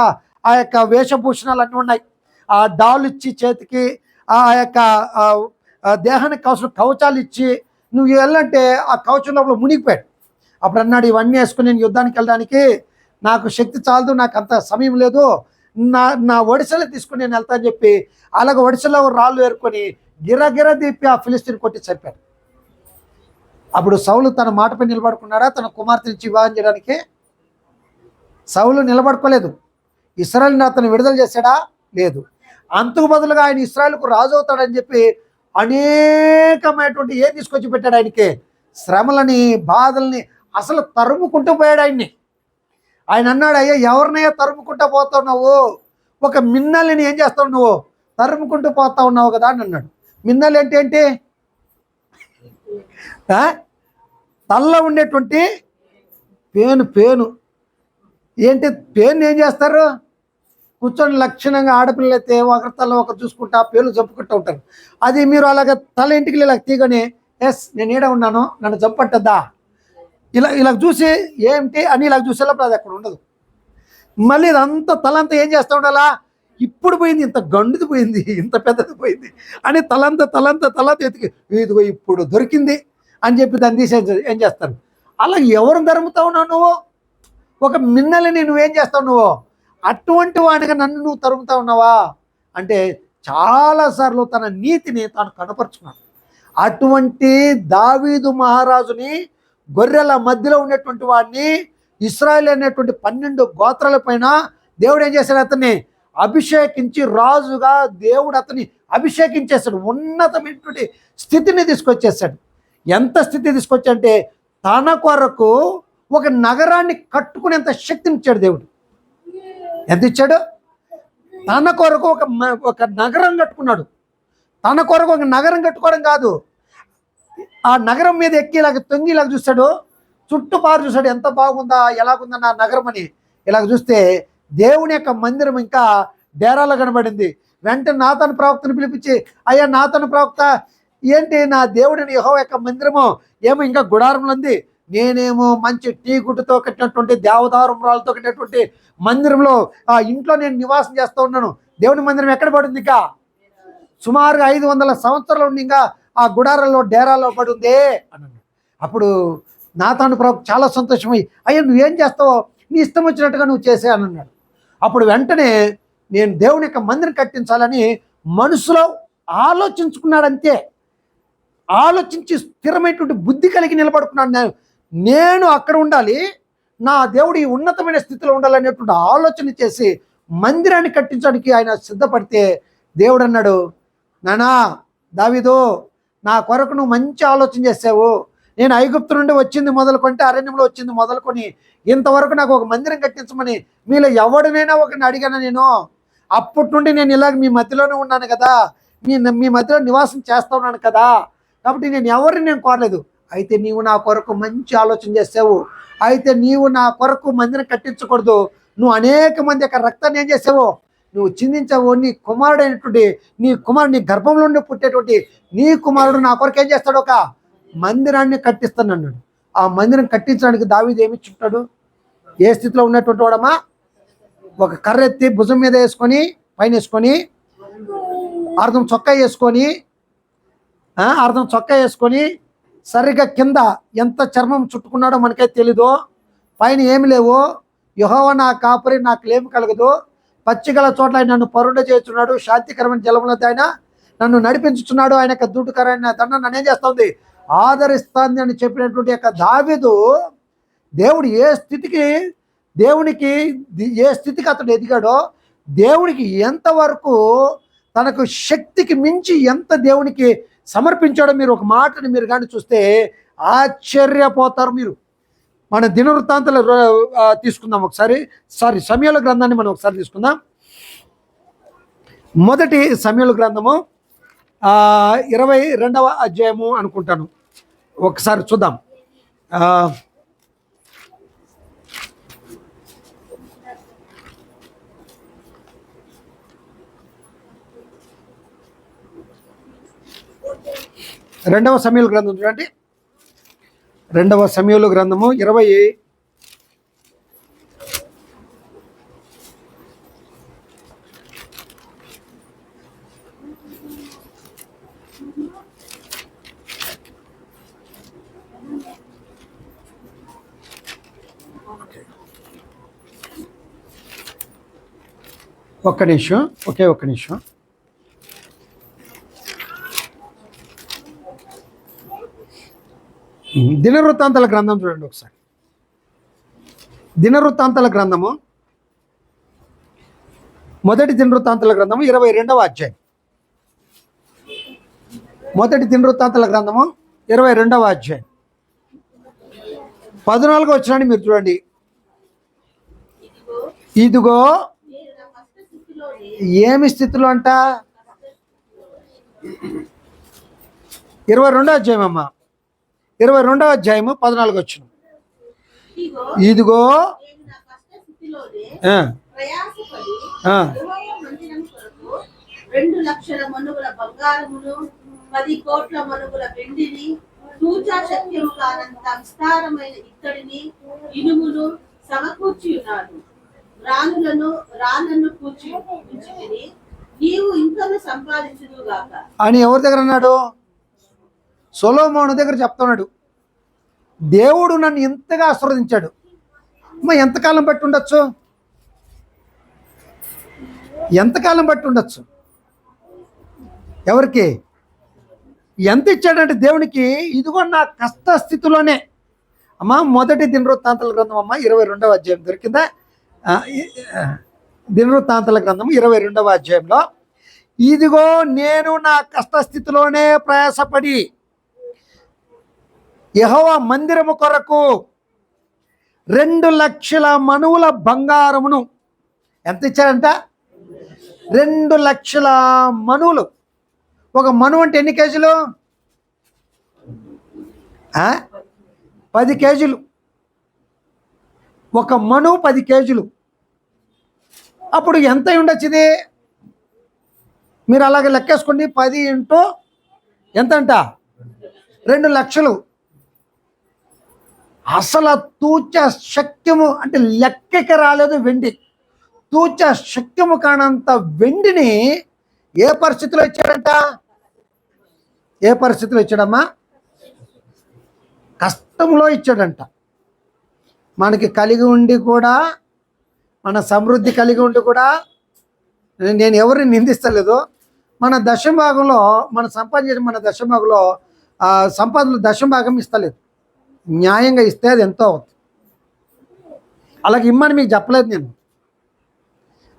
ఆ యొక్క వేషభూషణాలు అన్నీ ఉన్నాయి. ఆ డాలు ఇచ్చి చేతికి, ఆ యొక్క దేహానికి కావాల్సిన కవచాలు ఇచ్చి నువ్వు వెళ్ళంటే ఆ కవచం లోపల మునిగిపోయాడు. అప్పుడు అన్నాడు, ఇవన్నీ వేసుకుని నేను యుద్ధానికి వెళ్ళడానికి నాకు శక్తి చాలదు, నాకు అంత సమయం లేదు, నా ఒడిసెలు తీసుకుని నేను వెళ్తా అని చెప్పి అలాగ ఒడిసెలో రాళ్ళు ఏరుకొని గిరగిర దీపి ఆ ఫిలిస్తీన్ కొట్టి చెప్పాడు. అప్పుడు సౌలు తన మాటపై నిలబడుకున్నాడా తన కుమార్తెనిచ్చి వివాహం చేయడానికి? సౌలు నిలబడుకోలేదు. ఇశ్రాయేలుని అతను విడుదల చేశాడా? లేదు. అంతకు బదులుగా ఆయన ఇశ్రాయేలుకు రాజు అవుతాడని చెప్పి అనేకమైనటువంటి ఏం తీసుకొచ్చి పెట్టాడు ఆయనకి, శ్రమలని, బాధల్ని, అసలు తరుముకుంటూ పోయాడు ఆయన్ని. ఆయన అన్నాడు, అయ్యా ఎవరినయ్యా తరుముకుంటూ పోతావు నువ్వు, ఒక మిన్నల్ని ఏం చేస్తావు నువ్వు, తరుముకుంటూ పోతా ఉన్నావు కదా అని అన్నాడు. మిన్నలు ఏంటి? తల్లో ఉండేటువంటి పేను ఏంటి? పేను ఏం చేస్తారు, కూర్చొని లక్షణంగా ఆడపిల్లలు అయితే ఒకరి తల ఒకరు చూసుకుంటా పేర్లు చంపుకుంటూ ఉంటారు. అది మీరు అలాగ తల ఇంటికి ఇలా తీగని, ఎస్ నేను ఈడ ఉన్నాను నన్ను చంపట్టద్దా, ఇలా చూసి ఏంటి అని ఇలా చూసేటప్పుడు అది అక్కడ ఉండదు. మళ్ళీ ఇదంతా తలంతా ఏం చేస్తూ ఉండాలా, ఇప్పుడు పోయింది, ఇంత గండుది పోయింది, ఇంత పెద్దది పోయింది అని తలంతా ఎతికి ఇదిగో ఇప్పుడు దొరికింది అని చెప్పి దాన్ని తీసే ఏం చేస్తాను. అలా ఎవరు ధర్ముతా ఉన్నావు నువ్వు, ఒక మిన్నల్ని నువ్వేం చేస్తావు నువ్వు, అటువంటి వాడిగా నన్ను నువ్వు తరుముతా ఉన్నావా అంటే చాలాసార్లు తన నీతిని తాను కనపరుచుకున్నాడు. అటువంటి దావీదు మహారాజుని, గొర్రెల మధ్యలో ఉన్నటువంటి వాడిని, ఇశ్రాయేలు అనేటువంటి 12 గోత్రాల పైన దేవుడు ఏం చేశాడు, అతన్ని అభిషేకించి రాజుగా దేవుడు అతన్ని అభిషేకించేశాడు. ఉన్నతమైనటువంటి స్థితిని తీసుకొచ్చేసాడు. ఎంత స్థితి తీసుకొచ్చాడంటే తన కొరకు ఒక నగరాన్ని కట్టుకునేంత శక్తిని ఇచ్చాడు దేవుడు. ఎంత ఇచ్చాడు? తన కొరకు ఒక నగరం కట్టుకున్నాడు. తన కొరకు ఒక నగరం కట్టుకోవడం కాదు, ఆ నగరం మీద ఎక్కి ఇలాగ తొంగి ఇలాగ చూస్తాడు, చుట్టుపారు చూశాడు, ఎంత బాగుందా, ఎలాగుందా నా నగరం అని. ఇలాగ చూస్తే దేవుని యొక్క మందిరం ఇంకా డేరాలో కనబడింది. వెంటనే నాతాను ప్రవక్తను పిలిపించి, అయ్యా నాతాను ప్రవక్త, ఏంటి నా దేవుడిని యెహోవా యొక్క మందిరము ఏమో ఇంకా గుడారంలో ఉంది, నేనేమో మంచి టీ గుడ్డుతో కట్టినటువంటి దేవదారుమ్రాలతో కట్టినటువంటి మందిరంలో ఆ ఇంట్లో నేను నివాసం చేస్తూ ఉన్నాను. దేవుని మందిరం ఎక్కడ పడింది? ఇంకా సుమారుగా 500 సంవత్సరాలు ఉండి ఇంకా ఆ గుడారంలో డేరాలో పడి ఉంది అన్నాడు. అప్పుడు నాతాను ప్రవక్త చాలా సంతోషమై, అయ్యా నువ్వేం చేస్తావో నీ ఇష్టం వచ్చినట్టుగా నువ్వు చేసే అని అన్నాడు. అప్పుడు వెంటనే నేను దేవుని యొక్క మందిరం కట్టించాలని మనసులో ఆలోచించుకున్నాడంతే. ఆలోచించి స్థిరమైనటువంటి బుద్ధి కలిగి నిలబడుకున్నాడు. నేను అక్కడ ఉండాలి, నా దేవుడు ఈ ఉన్నతమైన స్థితిలో ఉండాలనేటువంటి ఆలోచన చేసి మందిరాన్ని కట్టించడానికి ఆయన సిద్ధపడితే దేవుడు అన్నాడు, నానా దావీదు, నా కొరకు నువ్వు మంచి ఆలోచన చేసావు. నేను ఐగుప్తు నుండి వచ్చింది మొదలుకొంటే, అరణ్యంలో వచ్చింది మొదలుకొని ఇంతవరకు నాకు ఒక మందిరం కట్టించమని మీలో ఎవడినైనా ఒకరిని అడిగాను నేను. అప్పటి నుండి నేను ఇలాగ మీ మధ్యలోనే ఉన్నాను కదా, మీ మధ్యలో నివాసం చేస్తా ఉన్నాను కదా, కాబట్టి నేను ఎవరిని నేను కోరలేదు. అయితే నీవు నా కొరకు మంచి ఆలోచన చేసావు. అయితే నీవు నా కొరకు మందిరం కట్టించకూడదు, నువ్వు అనేక మంది యొక్క రక్తాన్ని ఏం చేసావు, నువ్వు చిందించావు. నీ కుమారుడైనటువంటి నీ గర్భంలో నుండి పుట్టేటువంటి నీ కుమారుడు నా కొరకు ఏం చేస్తాడు, ఒక మందిరాన్ని కట్టిస్తాను అన్నాడు. ఆ మందిరం కట్టించడానికి దావీదు ఏమి చుట్టాడు, ఏ స్థితిలో ఉన్నటువంటి వాడమ్మా, ఒక కర్ర ఎత్తి భుజం మీద వేసుకొని పైన వేసుకొని అర్ధం చొక్కా వేసుకొని సరిగ్గా కింద ఎంత చర్మం చుట్టుకున్నాడో మనకైతే తెలీదు, పైన ఏమి లేవు, యెహోవా నా కాపరి నాకు లేమి కలగదు, పచ్చిగల చోట్ల ఆయన నన్ను పరుండ చేస్తున్నాడు, శాంతికరమైన జలములతో ఆయన నన్ను నడిపించుతున్నాడు, ఆయన యొక్క దుడ్డుకరమైన దండ నన్ను ఏం చేస్తుంది, ఆదరిస్తుంది అని చెప్పినటువంటి యొక్క దావీదు, దేవుడు ఏ స్థితికి అతడు ఎదిగాడో, దేవుడికి ఎంతవరకు తనకు శక్తికి మించి ఎంత దేవునికి సమర్పించాడో మీరు ఒక మాటని మీరు కానీ చూస్తే ఆశ్చర్యపోతారు మీరు. మన దినవృత్తాంతాలు తీసుకుందాం ఒకసారి. సమూయేలు గ్రంథాన్ని మనం ఒకసారి తీసుకుందాం. మొదటి సమూయేలు గ్రంథము 22వ అధ్యాయము అనుకుంటాను, ఒకసారి చూద్దాం. రెండవ సమూయేలు గ్రంథం చూడండి. రెండవ సమూయేలు గ్రంథము 20 ఒక్క నిమిషం, ఒక్క నిమిషం. దినవృత్తాంతాల గ్రంథం చూడండి ఒకసారి. దినవృత్తాంతాల గ్రంథము, మొదటి దినవృత్తాంతాల గ్రంథము 22వ అధ్యాయం. మొదటి దినవృత్తాంతాల గ్రంథము 22వ అధ్యాయం 14వ వచనాన్ని మీరు చూడండి. ఇదిగో ఏమి స్థితిలో అంట? 22వ అధ్యాయం అమ్మ, 22వ అధ్యాయము 14వ వచనం. ఇదిగో 2 లక్షల మనుగుల బంగారమును 10 కోట్ల మనుగుల వెండిని తూచా శక్యము కానంత విస్తారమైన ఇత్తడిని ఇనుమును సమకూర్చి ఉన్నాడు. రాళ్ళను కూర్చి నీవు ఇంకను సంపాదించుదుగాక అని ఎవరి దగ్గర అన్నాడు? సొలొమోను దగ్గర చెప్తున్నాడు. దేవుడు నన్ను ఎంతగా ఆశీర్వదించాడు. ఎంతకాలం బట్టి ఉండొచ్చు? ఎంతకాలం బట్టి ఉండొచ్చు? ఎవరికి ఎంత ఇచ్చాడంటే దేవునికి, ఇదిగో నా కష్ట స్థితిలోనే అమ్మా. మొదటి దినవృత్తాంతాల గ్రంథం అమ్మ 22వ అధ్యాయం దొరికిందా? దినవృత్తాంతాల గ్రంథం 22వ అధ్యాయంలో, ఇదిగో నేను నా కష్టస్థితిలోనే ప్రయాసపడి యెహోవా మందిరము కొరకు 2 లక్షల మనువుల బంగారమును, ఎంత ఇచ్చాడంట? 2 లక్షల మనువులు. ఒక మనువు అంటే ఎన్ని కేజీలు? 10 కేజీలు. ఒక మనువు 10 కేజీలు. అప్పుడు ఎంత ఉండొచ్చు ఇది? మీరు అలాగే లెక్కేసుకోండి. 10 ఇంటూ ఎంత అంట? 2 లక్షలు. అసలు తూచ శక్యము అంటే లెక్కకి రాలేదు వెండి. తూచ శక్యము కానంత వెండిని ఏ పరిస్థితిలో ఇచ్చాడంట? ఏ పరిస్థితిలో ఇచ్చాడమ్మా? కష్టంలో ఇచ్చాడంట. మనకి కలిగి ఉండి కూడా, మన సమృద్ధి కలిగి ఉండి కూడా, నేను ఎవరిని నిందిస్తలేదు, మన దశభాగంలో మన సంపాదించిన మన దశభాగంలో సంపాదనలు దశభాగం ఇస్తలేదు. న్యాయంగా ఇస్తే అది ఎంతో అవుతుంది. అలాగే ఇమ్మని మీకు చెప్పలేదు నేను.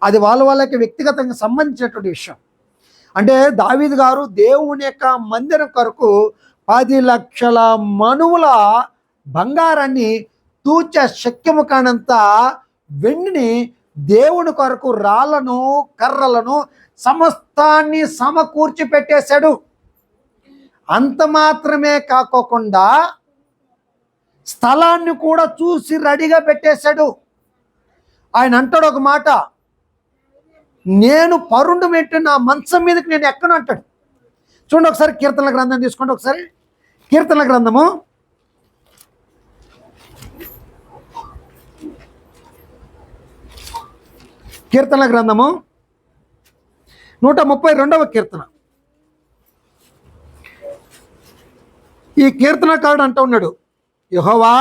అది వాళ్ళకి వ్యక్తిగతంగా సంబంధించినటువంటి విషయం. అంటే దావీదు గారు దేవుని యొక్క మందిరం కొరకు 10 లక్షల మనువుల బంగారాన్ని, తూచ శక్యము కానంత వెండిని, దేవుని కొరకు రాళ్ళను కర్రలను సమస్తాన్ని సమకూర్చి పెట్టేశాడు. అంత మాత్రమే కాకోకుండా స్థలాన్ని కూడా చూసి రెడీగా పెట్టేశాడు. ఆయన అంటాడు ఒక మాట, నేను పరుండు పెట్టి నా మంచం మీదకి నేను ఎక్కను అంటాడు. చూడండి ఒకసారి కీర్తనల గ్రంథం తీసుకోండి. ఒకసారి కీర్తనల గ్రంథము 132వ కీర్తన. ఈ కీర్తనకారుడు అంటూ ఉన్నాడు, యెహోవా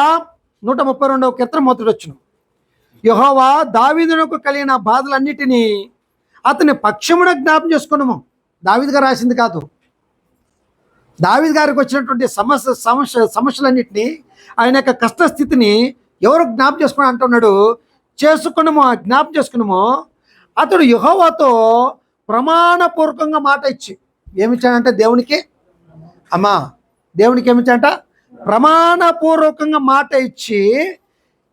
132వ కీర్తన మొదటి వచనం, యెహోవా దావీదునకు కలిగిన బాధలన్నిటినీ అతని పక్షమున జ్ఞాపం చేసుకున్నాము. దావీదు గారు రాసింది కాదు. దావీదు గారికి వచ్చినటువంటి సమస్యలన్నింటినీ, ఆయన యొక్క కష్టస్థితిని ఎవరు జ్ఞాపం చేసుకుని అంటున్నాడు? చేసుకున్నాము, జ్ఞాపం చేసుకున్నాము. అతడు యెహోవాతో ప్రమాణపూర్వకంగా మాట ఇచ్చి ఏమిచ్చాడంటే దేవునికి, అమ్మా దేవునికి ఏమిచ్చాడంట? ప్రమాణపూర్వకంగా మాట ఇచ్చి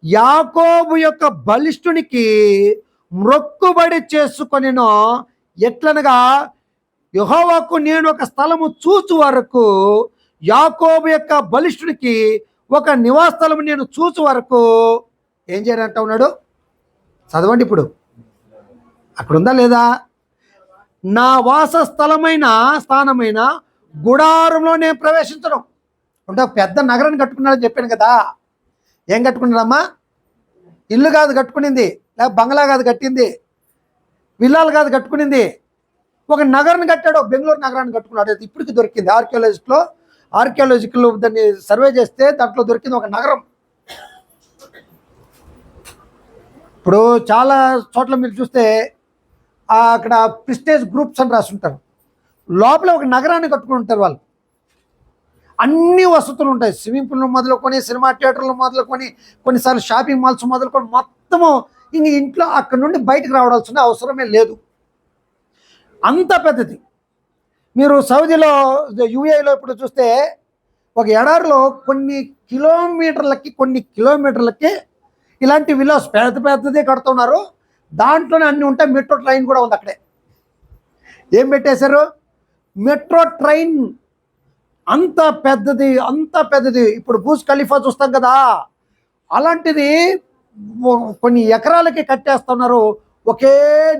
యాకోబు యొక్క బలిష్ఠునికి మ్రొక్కుబడి చేసుకొనినో. ఎట్లనగా, యెహోవాకు నేను ఒక స్థలము చూచు వరకు, యాకోబు యొక్క బలిష్ఠునికి ఒక నివాస స్థలము నేను చూచు వరకు ఏం చేయాలంట ఉన్నాడు? చదవండి ఇప్పుడు, అక్కడ ఉందా లేదా? నా వాస స్థానమైన గుడారంలో నేను ప్రవేశించను. అంటే ఒక పెద్ద నగరాన్ని కట్టుకున్నాడని చెప్పాను కదా. ఏం కట్టుకున్నాడమ్మా? ఇల్లు కాదు కట్టుకునింది, లేక బంగ్లా కాదు కట్టింది, విల్లాలు కాదు కట్టుకునింది, ఒక నగరాన్ని కట్టాడు. ఒక బెంగళూరు నగరాన్ని కట్టుకున్నాడు. అది ఇప్పటికి దొరికింది ఆర్కియాలజికల్ దాన్ని సర్వే చేస్తే దాంట్లో దొరికింది ఒక నగరం. ఇప్పుడు చాలా చోట్ల మీరు చూస్తే అక్కడ ప్రిస్టేజ్ గ్రూప్స్ అని రాసి ఉంటారు. లోపల ఒక నగరాన్ని కట్టుకుని ఉంటారు వాళ్ళు. అన్ని వసతులు ఉంటాయి. స్విమ్మింగ్ పూల్ మొదలుకొని, సినిమా థియేటర్లు మొదలుకొని, కొన్నిసార్లు షాపింగ్ మాల్స్ మొదలుకొని మొత్తము ఇంక ఇంట్లో అక్కడ నుండి బయటకు రావాల్సిన అవసరమే లేదు. అంత పెద్దది. మీరు సౌదీలో, యూఏలో ఇప్పుడు చూస్తే ఒక ఎడారిలో కొన్ని కిలోమీటర్లకి ఇలాంటి విలాస్ పెద్దదే కడుతున్నారు. దాంట్లోనే అన్నీ ఉంటాయి. మెట్రో ట్రైన్ కూడా ఉంది అక్కడే. ఏం పెట్టేశారు? Metro train. అంత పెద్దది. ఇప్పుడు బుర్జ్ ఖలీఫా చూస్తాం కదా, అలాంటిది కొన్ని ఎకరాలకి కట్టేస్తున్నారు. ఒకే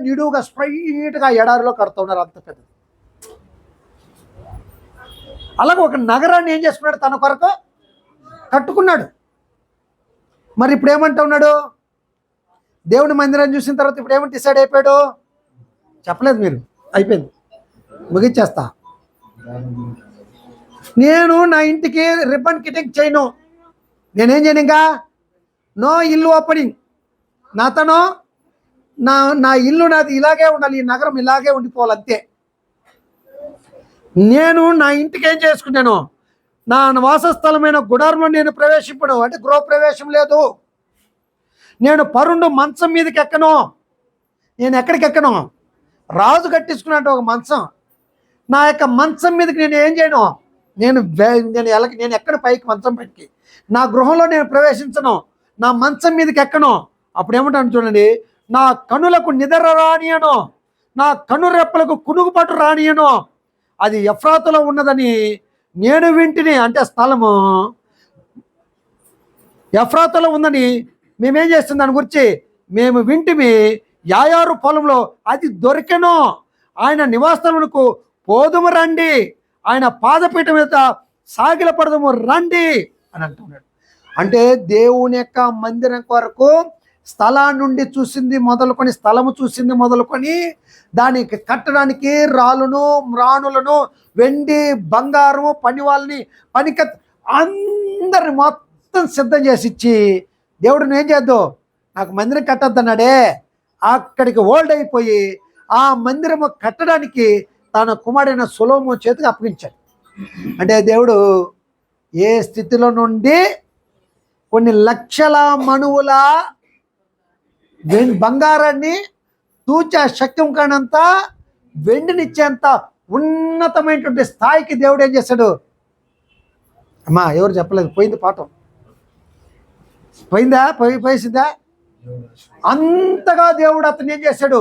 నిడువుగా స్ట్రైట్గా ఎడారిలో కడుతున్నారు. అంత పెద్దది. అలాగే ఒక నగరాన్ని ఏం చేసుకున్నాడు? తన కొరకు కట్టుకున్నాడు. మరి ఇప్పుడు ఏమంటా ఉన్నాడు? దేవుని మందిరాన్ని చూసిన తర్వాత ఇప్పుడు ఏమంటే డిసైడ్ అయిపోయాడు? చెప్పలేదు మీరు. అయిపోయింది, ముగించేస్తా. నేను నా ఇంటికి రిబ్బన్ కటింగ్ చేయను. నేనేం చేయను? ఇంకా నో ఇల్లు ఓపెనింగ్. నాతోనో నా ఇల్లు నాది ఇలాగే ఉండాలి, ఈ నగరం ఇలాగే ఉండిపోవాలి, అంతే. నేను నా ఇంటికి ఏం చేసుకున్నాను? నా నివాసస్థలమైన గుడారంలో నేను ప్రవేశింపను. అంటే గృహప్రవేశం లేదు. నేను పరుండు మంచం మీదకి ఎక్కను. నేను ఎక్కడికి ఎక్కను? రాజు కట్టించుకున్నట్టు ఒక మంచం. నా యొక్క మంచం మీదకి నేను ఏం చేయను? నేను ఎక్కడ పైకి మంచం పెట్టి నా గృహంలో నేను ప్రవేశించను. నా మంచం మీదకి ఎక్కను. అప్పుడు ఏమంటాను చూడండి, నా కనులకు నిద్ర రానియను, నా కనురెప్పలకు కునుగుపాటు రానియను. అది ఎఫ్రాతులో ఉన్నదని నేను వింటిని. అంటే స్థలము ఎఫ్రాతులో ఉందని మేమేం చేస్తుంది దాని గురించి మేము వింటిమి. యాయారు పొలంలో అది దొరికెను. ఆయన నివాసమునకు పోదుము రండి, ఆయన పాదపీఠం మీద సాగిల పడదము రండి అని అంటున్నాడు. అంటే దేవుని యొక్క మందిరం కొరకు స్థలాన్ని నుండి స్థలము చూసింది మొదలుకొని దానికి కట్టడానికి రాణులను వెండి బంగారము పని వాళ్ళని అందరిని మొత్తం సిద్ధం చేసి ఇచ్చి, దేవుడు నువ్వేం చేద్దు, నాకు మందిరం కట్టద్దన్నాడే, అక్కడికి ఓల్డ్ అయిపోయి ఆ మందిరము కట్టడానికి తన కుమారుడైన సొలొమోను చేతికి అప్పగించాడు. అంటే దేవుడు ఏ స్థితిలో నుండి కొన్ని లక్షల మణువుల బంగారాన్ని తూచా శక్యం కానంత వెండినిచ్చేంత ఉన్నతమైనటువంటి స్థాయికి దేవుడు ఏం చేశాడు? అమ్మా ఎవరు చెప్పలేదు, పోయింది పాఠం. పోయిందా? అంతగా దేవుడు అతన్ని ఏం చేశాడు?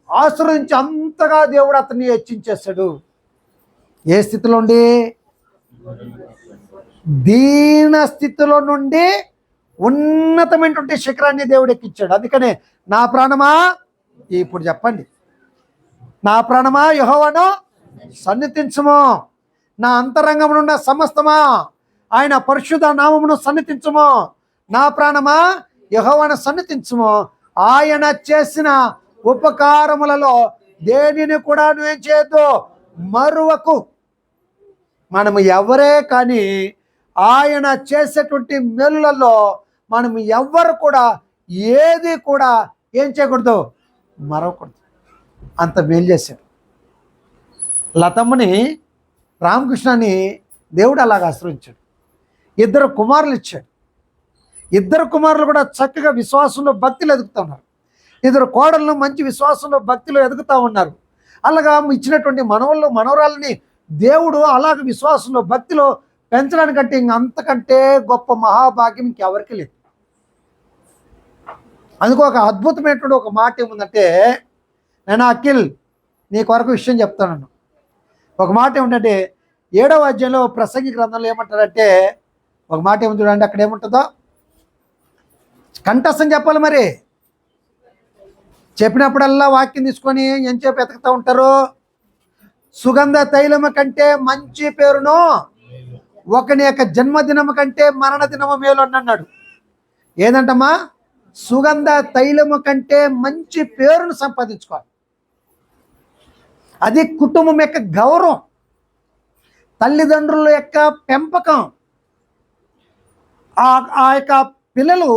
ఆశ్రయించి అంతగా దేవుడు అతన్ని హెచ్చించేశాడు. ఏ స్థితిలో ఉండి? దీన స్థితిలో నుండి ఉన్నతమైనటువంటి శిఖరాన్ని దేవుడు ఎక్కించాడు. అందుకనే నా ప్రాణమా, ఇప్పుడు చెప్పండి, నా ప్రాణమా యెహోవాను సన్నిధించుము, నా అంతరంగమునున్న సమస్తమా ఆయన పరిశుద్ధ నామమును సన్నిధించుము. నా ప్రాణమా యెహోవాను సన్నిధించుము, ఆయన చేసిన ఉపకారములలో దేనిని కూడా నువ్వేం చేయొద్దు, మరువకు. మనము ఎవరే కానీ ఆయన చేసేటువంటి మేలులలో మనం ఎవ్వరు కూడా ఏది కూడా ఏం చేయకూడదు, మరవకూడదు. అంత మేలు చేశాడు. లతమ్మని, రామకృష్ణని దేవుడు అలాగ ఆశ్రయించాడు. 2 కుమారులు ఇచ్చాడు. 2 కుమారులు కూడా చక్కగా విశ్వాసంలో భక్తిలో ఎదుగుతూ ఉన్నారు. 2 కోడళ్ళు మంచి విశ్వాసంలో భక్తిలో ఎదుగుతూ ఉన్నారు. అలాగా ఇచ్చినటువంటి మనవరాలని దేవుడు అలాగ విశ్వాసంలో భక్తిలో పెంచడానికంటే అంతకంటే గొప్ప మహాభాగ్యం ఇంకెవరికి లేదు. అందుకు ఒక అద్భుతమైనటువంటి ఒక మాట ఏముందంటే, నేను అఖిల్ నీ కొరకు విషయం చెప్తాను. ఒక మాట ఏమిటంటే 7వ అధ్యాయంలో ప్రసంగి గ్రంథంలో ఏమంటారంటే, ఒక మాట ఏముంది చూడండి, అక్కడ ఏముంటుందో కంఠస్థం చెప్పాలి. మరి చెప్పినప్పుడల్లా వాక్యం తీసుకొని ఎంతసేపు ఎతుకుతూ ఉంటారు. సుగంధ తైలము కంటే మంచి పేరును ఒకని యొక్క జన్మదినము కంటే మరణ దినము మేలు అని అన్నాడు. ఏదంటమ్మా? సుగంధ తైలము కంటే మంచి పేరును సంపాదించుకోవాలి. అది కుటుంబం యొక్క గౌరవం, తల్లిదండ్రుల యొక్క పెంపకం. ఆ యొక్క పిల్లలు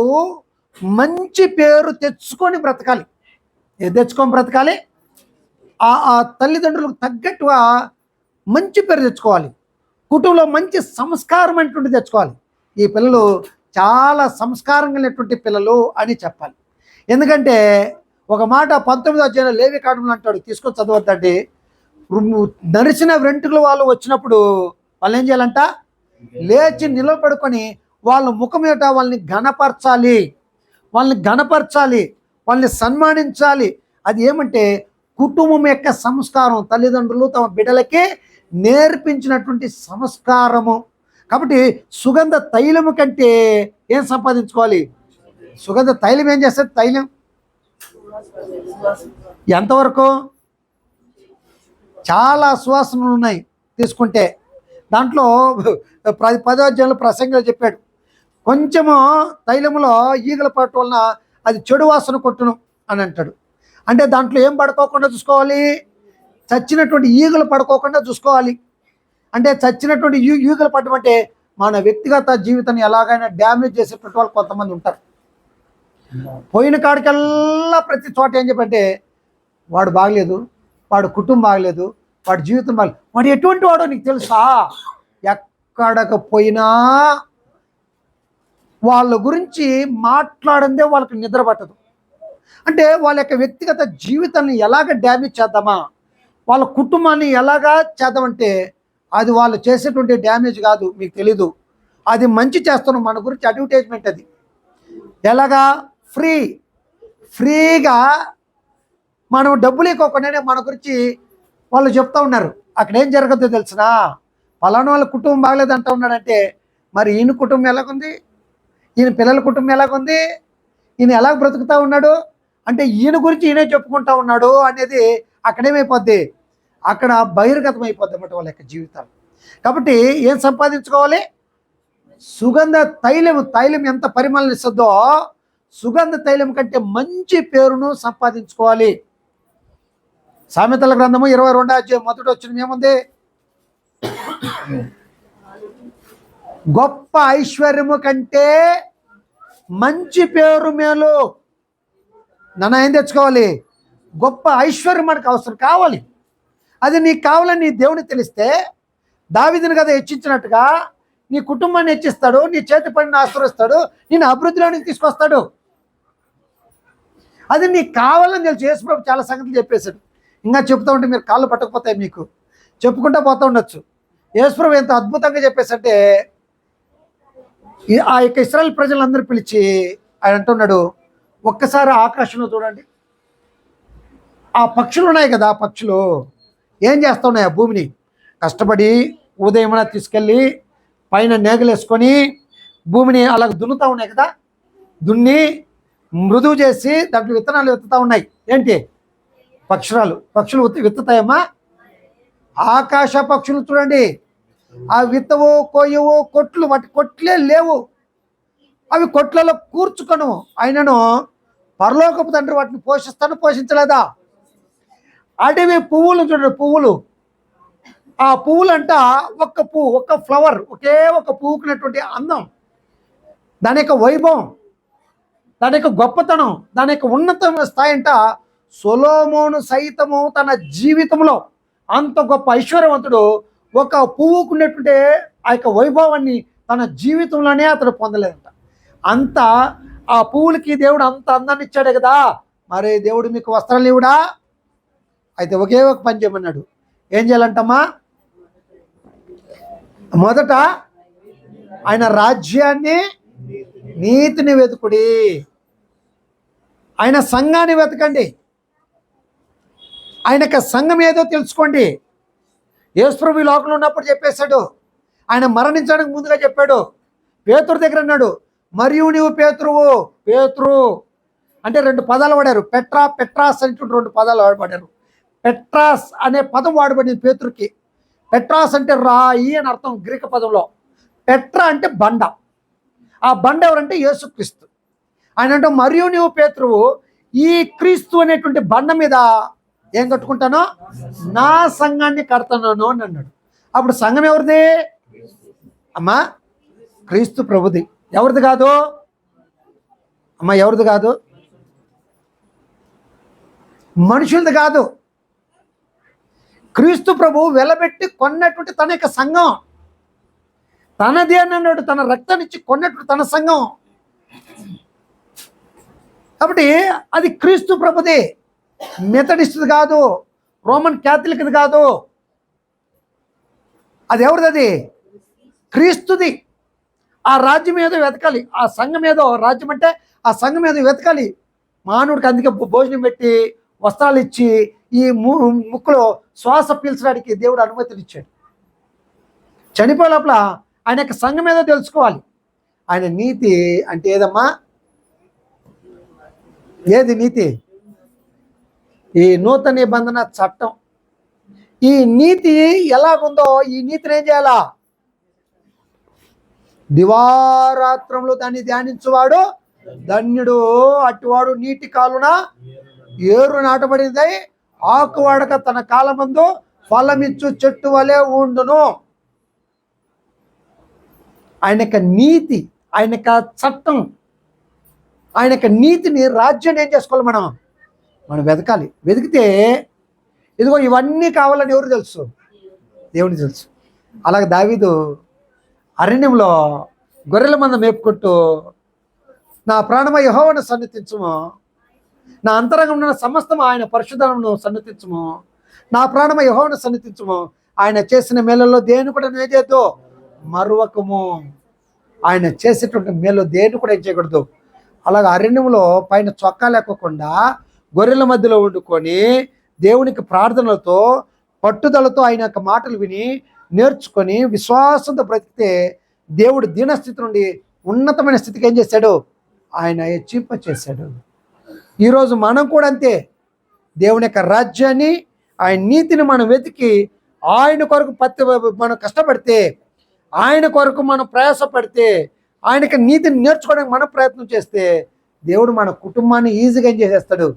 మంచి పేరు తెచ్చుకొని బ్రతకాలి. ఏది తెచ్చుకొని బ్రతకాలి? ఆ తల్లిదండ్రులకు తగ్గట్టుగా మంచి పేరు తెచ్చుకోవాలి. కుటుంబంలో మంచి సంస్కారం అనేటువంటి తెచ్చుకోవాలి. ఈ పిల్లలు చాలా సంస్కారం కలిగినటువంటి పిల్లలు అని చెప్పాలి. ఎందుకంటే ఒక మాట 19వ అధ్యాయంలో లేవి కాండంలో అంటాడు, తీసుకొని చదవద్దండి. నరిసిన వెంట్రుకలు వాళ్ళు వచ్చినప్పుడు వాళ్ళు ఏం చేయాలంట? లేచి నిలబడుకొని వాళ్ళ ముఖం మీద వాళ్ళని ఘనపరచాలి, వాళ్ళని సన్మానించాలి. అది ఏమంటే కుటుంబం యొక్క సంస్కారం, తల్లిదండ్రులు తమ బిడ్డలకి నేర్పించినటువంటి సంస్కారము. కాబట్టి సుగంధ తైలము కంటే ఏం సంపాదించుకోవాలి? సుగంధ తైలం ఏం చేస్తుంది? తైలం ఎంతవరకు? చాలా సువాసనలు ఉన్నాయి తీసుకుంటే. దాంట్లో 10వ అధ్యాయంలో ప్రసంగంలో చెప్పాడు, కొంచెము తైలములో ఈగలు పడటం వలన అది చెడు వాసన కొట్టును అని అంటాడు. అంటే దాంట్లో ఏం పడుకోకుండా చూసుకోవాలి? చచ్చినటువంటి ఈగలు పడుకోకుండా చూసుకోవాలి. అంటే చచ్చినటువంటి ఈగలు పడటం అంటే మన వ్యక్తిగత జీవితాన్ని ఎలాగైనా డ్యామేజ్ చేసేటువంటి వాళ్ళు కొంతమంది ఉంటారు. పోయిన కాడికల్లా ప్రతి చోట ఏం చెప్పంటే వాడు బాగలేదు, వాడు కుటుంబం బాగలేదు, వాడి జీవితం బాగలేదు. వాడు ఎటువంటి వాడో నీకు తెలుసా? ఎక్కడికి పోయినా వాళ్ళ గురించి మాట్లాడిందే వాళ్ళకి నిద్ర పట్టదు. అంటే వాళ్ళ యొక్క వ్యక్తిగత జీవితాన్ని ఎలాగ డ్యామేజ్ చేద్దామా, వాళ్ళ కుటుంబాన్ని ఎలాగా చేద్దామంటే అది వాళ్ళు చేసేటువంటి డ్యామేజ్ కాదు, మీకు తెలీదు. అది మంచి చేస్తున్నాం మన గురించి అడ్వర్టైజ్మెంట్. అది ఎలాగా? ఫ్రీగా మనం డబ్బులు ఇవ్వకుండానే మన గురించి వాళ్ళు చెప్తా ఉన్నారు. అక్కడ ఏం జరగద్దో తెలిసినా, పలానా వాళ్ళ కుటుంబం బాగలేదు అంటూ ఉన్నాడంటే మరి ఈయన కుటుంబం ఎలాగుంది, ఈయన పిల్లల కుటుంబం ఎలాగుంది, ఈయన ఎలా బ్రతుకుతూ ఉన్నాడు అంటే ఈయన గురించి ఈయనే చెప్పుకుంటా ఉన్నాడు అనేది అక్కడేమైపోద్ది? అక్కడ బహిర్గతం అయిపోద్ది అన్నమాట వాళ్ళ యొక్క జీవితాలు. కాబట్టి ఏం సంపాదించుకోవాలి? సుగంధ తైలం ఎంత పరిమళం ఇస్తుందో సుగంధ తైలం కంటే మంచి పేరును సంపాదించుకోవాలి. సామెతల గ్రంథము 22వ అధ్యాయం మొదటి వచనం ఏముంది? గొప్ప ఐశ్వర్యము కంటే మంచి పేరు మేలు. నన్ను ఏం తెచ్చుకోవాలి? గొప్ప ఐశ్వర్యం మనకు అవసరం కావాలి. అది నీకు కావాలని నీ దేవుని తెలిస్తే దావీదుని కదా హెచ్చించినట్టుగా నీ కుటుంబాన్ని హెచ్చిస్తాడు, నీ చేతి పనిని ఆశ్రయిస్తాడు, నేను అభివృద్ధిలోనికి తీసుకొస్తాడు. అది నీకు కావాలని తెలుసు. యేసుప్రభు చాలా సంగతులు చెప్పేశాడు. ఇంకా చెప్తా ఉంటే మీరు కాళ్ళు పట్టకపోతాయి, మీకు చెప్పుకుంటూ పోతూ ఉండొచ్చు. యేసుప్రభు ఎంత అద్భుతంగా చెప్పేసంటే ఆ యొక్క ఇశ్రాయేలు ప్రజలందరూ పిలిచి ఆయన అంటున్నాడు, ఒక్కసారి ఆకాశంలో చూడండి, ఆ పక్షులు ఉన్నాయి కదా, ఆ పక్షులు ఏం చేస్తూ ఉన్నాయి? ఆ భూమిని కష్టపడి ఉదయమున తీసుకెళ్ళి పైన నేగలేసుకొని భూమిని అలా దున్నుతూ ఉన్నాయి కదా, దున్ని మృదువు చేసి దాంట్లో విత్తనాలు విత్తుతూ ఉన్నాయి. ఏంటి? పక్షులు విత్తుతాయమ్మా. ఆకాశ పక్షులు చూడండి, ఆ విత్తవు, కోయవు, కొట్లు, వాటి కొట్లే లేవు, అవి కొట్లలో కూర్చుకొను, ఆయనను పరలోకపు తండ్రి వాటిని పోషించలేదా? అడవి పువ్వులు చూడండి, పువ్వులు, ఆ పువ్వులంట ఒక్క పువ్వు, ఒక్క ఫ్లవర్, ఒకే ఒక పువ్వుకున్నటువంటి అందం, దాని యొక్క వైభవం, దాని యొక్క గొప్పతనం, దాని యొక్క ఉన్నత స్థాయి అంట. సొలొమోను సైతము తన జీవితంలో అంత గొప్ప ఐశ్వర్యవంతుడు ఒక పువ్వుకున్నటువంటి ఆ యొక్క వైభవాన్ని తన జీవితంలోనే అతడు పొందలేదంట. అంత ఆ పువ్వులకి దేవుడు అంత అందాన్ని ఇచ్చాడే కదా, మరి దేవుడు మీకు వస్త్రాలు ఇవ్వడా? అయితే ఒకే ఒక పని చేయమన్నాడు. ఏం చేయాలంటమ్మా? మొదట ఆయన రాజ్యాన్ని, నీతిని వెతుకుడి, ఆయన సంఘాన్ని వెతకండి, ఆయన యొక్క సంఘం ఏదో తెలుసుకోండి. యేసుప్రభు లోకంలో ఉన్నప్పుడు చెప్పేశాడు, ఆయన మరణించడానికి ముందుగా చెప్పాడు. పేతురు దగ్గర అన్నాడు, మరియు నీవు పేతురు అంటే 2 పదాలు వాడారు, పెట్రాస్ అంటే 2 పదాలు వాడారు. పెట్రాస్ అనే పదం వాడబడింది పేతురుకి. పెట్రాస్ అంటే రాయి అని అర్థం గ్రీకు పదంలో. పెట్రా అంటే బండ. ఆ బండ ఎవరంటే యేసుక్రీస్తు. ఆయన అంటే మరియు నువ్వు పేతురువు ఈ క్రీస్తు అనేటువంటి బండ మీద ఏం కట్టుకుంటానో నా సంఘాన్ని కడతాను అని అన్నాడు. అప్పుడు సంఘం ఎవరిది అమ్మా? క్రీస్తు ప్రభుది. ఎవరిది కాదు అమ్మా? ఎవరిది కాదు? మనుషులది కాదు. క్రీస్తు ప్రభు వెలబెట్టి కొన్నటువంటి తన యొక్క సంఘం తనది అని అన్నాడు. తన రక్తాన్నిచ్చి కొన్నటువంటి తన సంఘం. కాబట్టి అది క్రీస్తు ప్రభుది, మెథడిస్ట్ది కాదు, రోమన్ క్యాథలిక్ది కాదు. అది ఎవరిది? అది క్రీస్తుది. ఆ రాజ్యం ఏదో వెతకాలి, ఆ సంఘం ఏదో, రాజ్యం అంటే ఆ సంఘం ఏదో వెతకాలి. మానవుడికి అందుకే భోజనం పెట్టి వస్త్రాలు ఇచ్చి ఈ ముక్కులో శ్వాస పీల్చడానికి దేవుడు అనుమతిని ఇచ్చాడు. చనిపోయే లోపల ఆయన యొక్క సంఘం ఏదో తెలుసుకోవాలి. ఆయన నీతి అంటే ఏదమ్మా? ఏది నీతి? ఈ నూతన నిబంధన చట్టం. ఈ నీతి ఎలాగుందో ఈ నీతిని ఏం చేయాలా? దివారాత్రంలో దాన్ని ధ్యానించువాడు ధన్యుడు. అటువాడు నీటి కాలున ఏరు నాటబడింది, ఆకు వాడక తన కాలమందు ఫలమిచ్చు చెట్టు వలె ఉండును. ఆయన యొక్క నీతి, ఆయన యొక్క చట్టం, ఆయన యొక్క నీతిని, రాజ్యాన్ని ఏం చేసుకోవాలి? మనం వెతకాలి. వెతికితే ఇదిగో ఇవన్నీ కావాలని ఎవరు తెలుసు? దేవునికి తెలుసు. అలాగే దావీదు అరణ్యంలో గొర్రెల మంద మేపుకుంటూ నా ప్రాణమ యెహోవాను సన్నిధించుము, నా అంతరంగం ఉన్న సమస్తం ఆయన పరిశుద్ధమును సన్నిధించుము, నా ప్రాణమ యెహోవాను సన్నిధించుము, ఆయన చేసిన మేలలో దేని కూడా నువ్వు చేయొద్దు, మరువకము. ఆయన చేసేటువంటి మేలు దేని కూడా ఏం చేయకూడదు. అలాగే అరణ్యంలో పైన చొక్కా లేకోకుండా గొర్రెల మధ్యలో వండుకొని దేవునికి ప్రార్థనలతో పట్టుదలతో ఆయన యొక్క మాటలు విని నేర్చుకొని విశ్వాసంతో బ్రతికితే దేవుడు దీనస్థితి నుండి ఉన్నతమైన స్థితికి ఏం చేశాడు? ఆయన హెచ్చింప చేశాడు. ఈరోజు మనం కూడా అంతే. దేవుని యొక్క రాజ్యాన్ని, ఆయన నీతిని మనం వెతికి ఆయన కొరకు మనం కష్టపడితే, ఆయన కొరకు మనం ప్రయాసపడితే, ఆయనకి నీతిని నేర్చుకోవడానికి మనం ప్రయత్నం చేస్తే దేవుడు మన కుటుంబాన్ని ఈజీగా ఏం చేసేస్తాడు?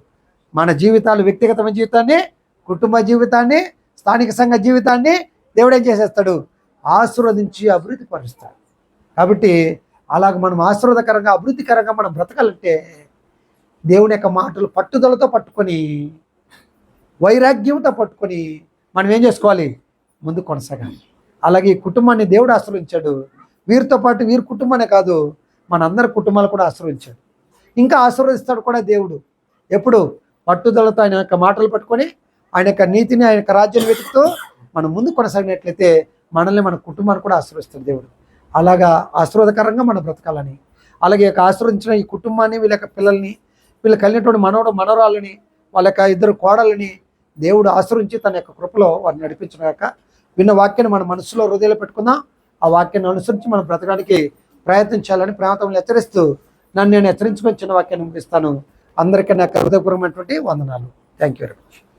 మన జీవితాలు, వ్యక్తిగతమైన జీవితాన్ని, కుటుంబ జీవితాన్ని, స్థానిక సంఘ జీవితాన్ని దేవుడు ఏం చేసేస్తాడు? ఆశీర్వదించి అభివృద్ధి పరుస్తాడు. కాబట్టి అలాగ మనం ఆశీర్వాదకరంగా, అభివృద్ధికరంగా మనం బ్రతకాలంటే దేవుని యొక్క మాటలు పట్టుదలతో పట్టుకొని, వైరాగ్యంతో పట్టుకొని మనం ఏం చేసుకోవాలి? ముందు కొనసాగాలి. అలాగే ఈ కుటుంబాన్ని దేవుడు ఆశీర్వదించాడు. వీరితో పాటు వీరి కుటుంబానే కాదు, మనందరి కుటుంబాలు కూడా ఆశీర్వదించాడు. ఇంకా ఆశీర్వదిస్తాడు కూడా దేవుడు. ఎప్పుడు? పట్టుదలతో ఆయన యొక్క మాటలు పట్టుకొని, ఆయన యొక్క నీతిని, ఆయన యొక్క రాజ్యాన్ని వెతుకుతూ మనం ముందు కొనసాగినట్లయితే మనల్ని, మన కుటుంబాన్ని కూడా ఆశీర్వదిస్తాడు దేవుడు. అలాగా ఆశీర్వాదకరంగా మనం బ్రతకాలని, అలాగే ఆశీర్వదించిన ఈ కుటుంబాన్ని, వీళ్ళ యొక్క పిల్లల్ని, వీళ్ళు కలిగినటువంటి మనవరాలని, వాళ్ళ యొక్క ఇద్దరు కోడలని దేవుడు ఆశీర్వించి తన యొక్క కృపలో వారిని నడిపించుగాక. విన్న వాక్యాన్ని మన మనసులో, హృదయంలో పెట్టుకుందాం. ఆ వాక్యాన్ని అనుసరించి మనం బ్రతకడానికి ప్రయత్నించాలని ప్రేమతో హెచ్చరిస్తూ నన్ను నేను హెచ్చరించుకొని చిన్న వాక్యాన్ని ముగిస్తాను. అందరికీ నాకు హృదయపూర్వకమైనటువంటి వందనాలు. Thank you very much.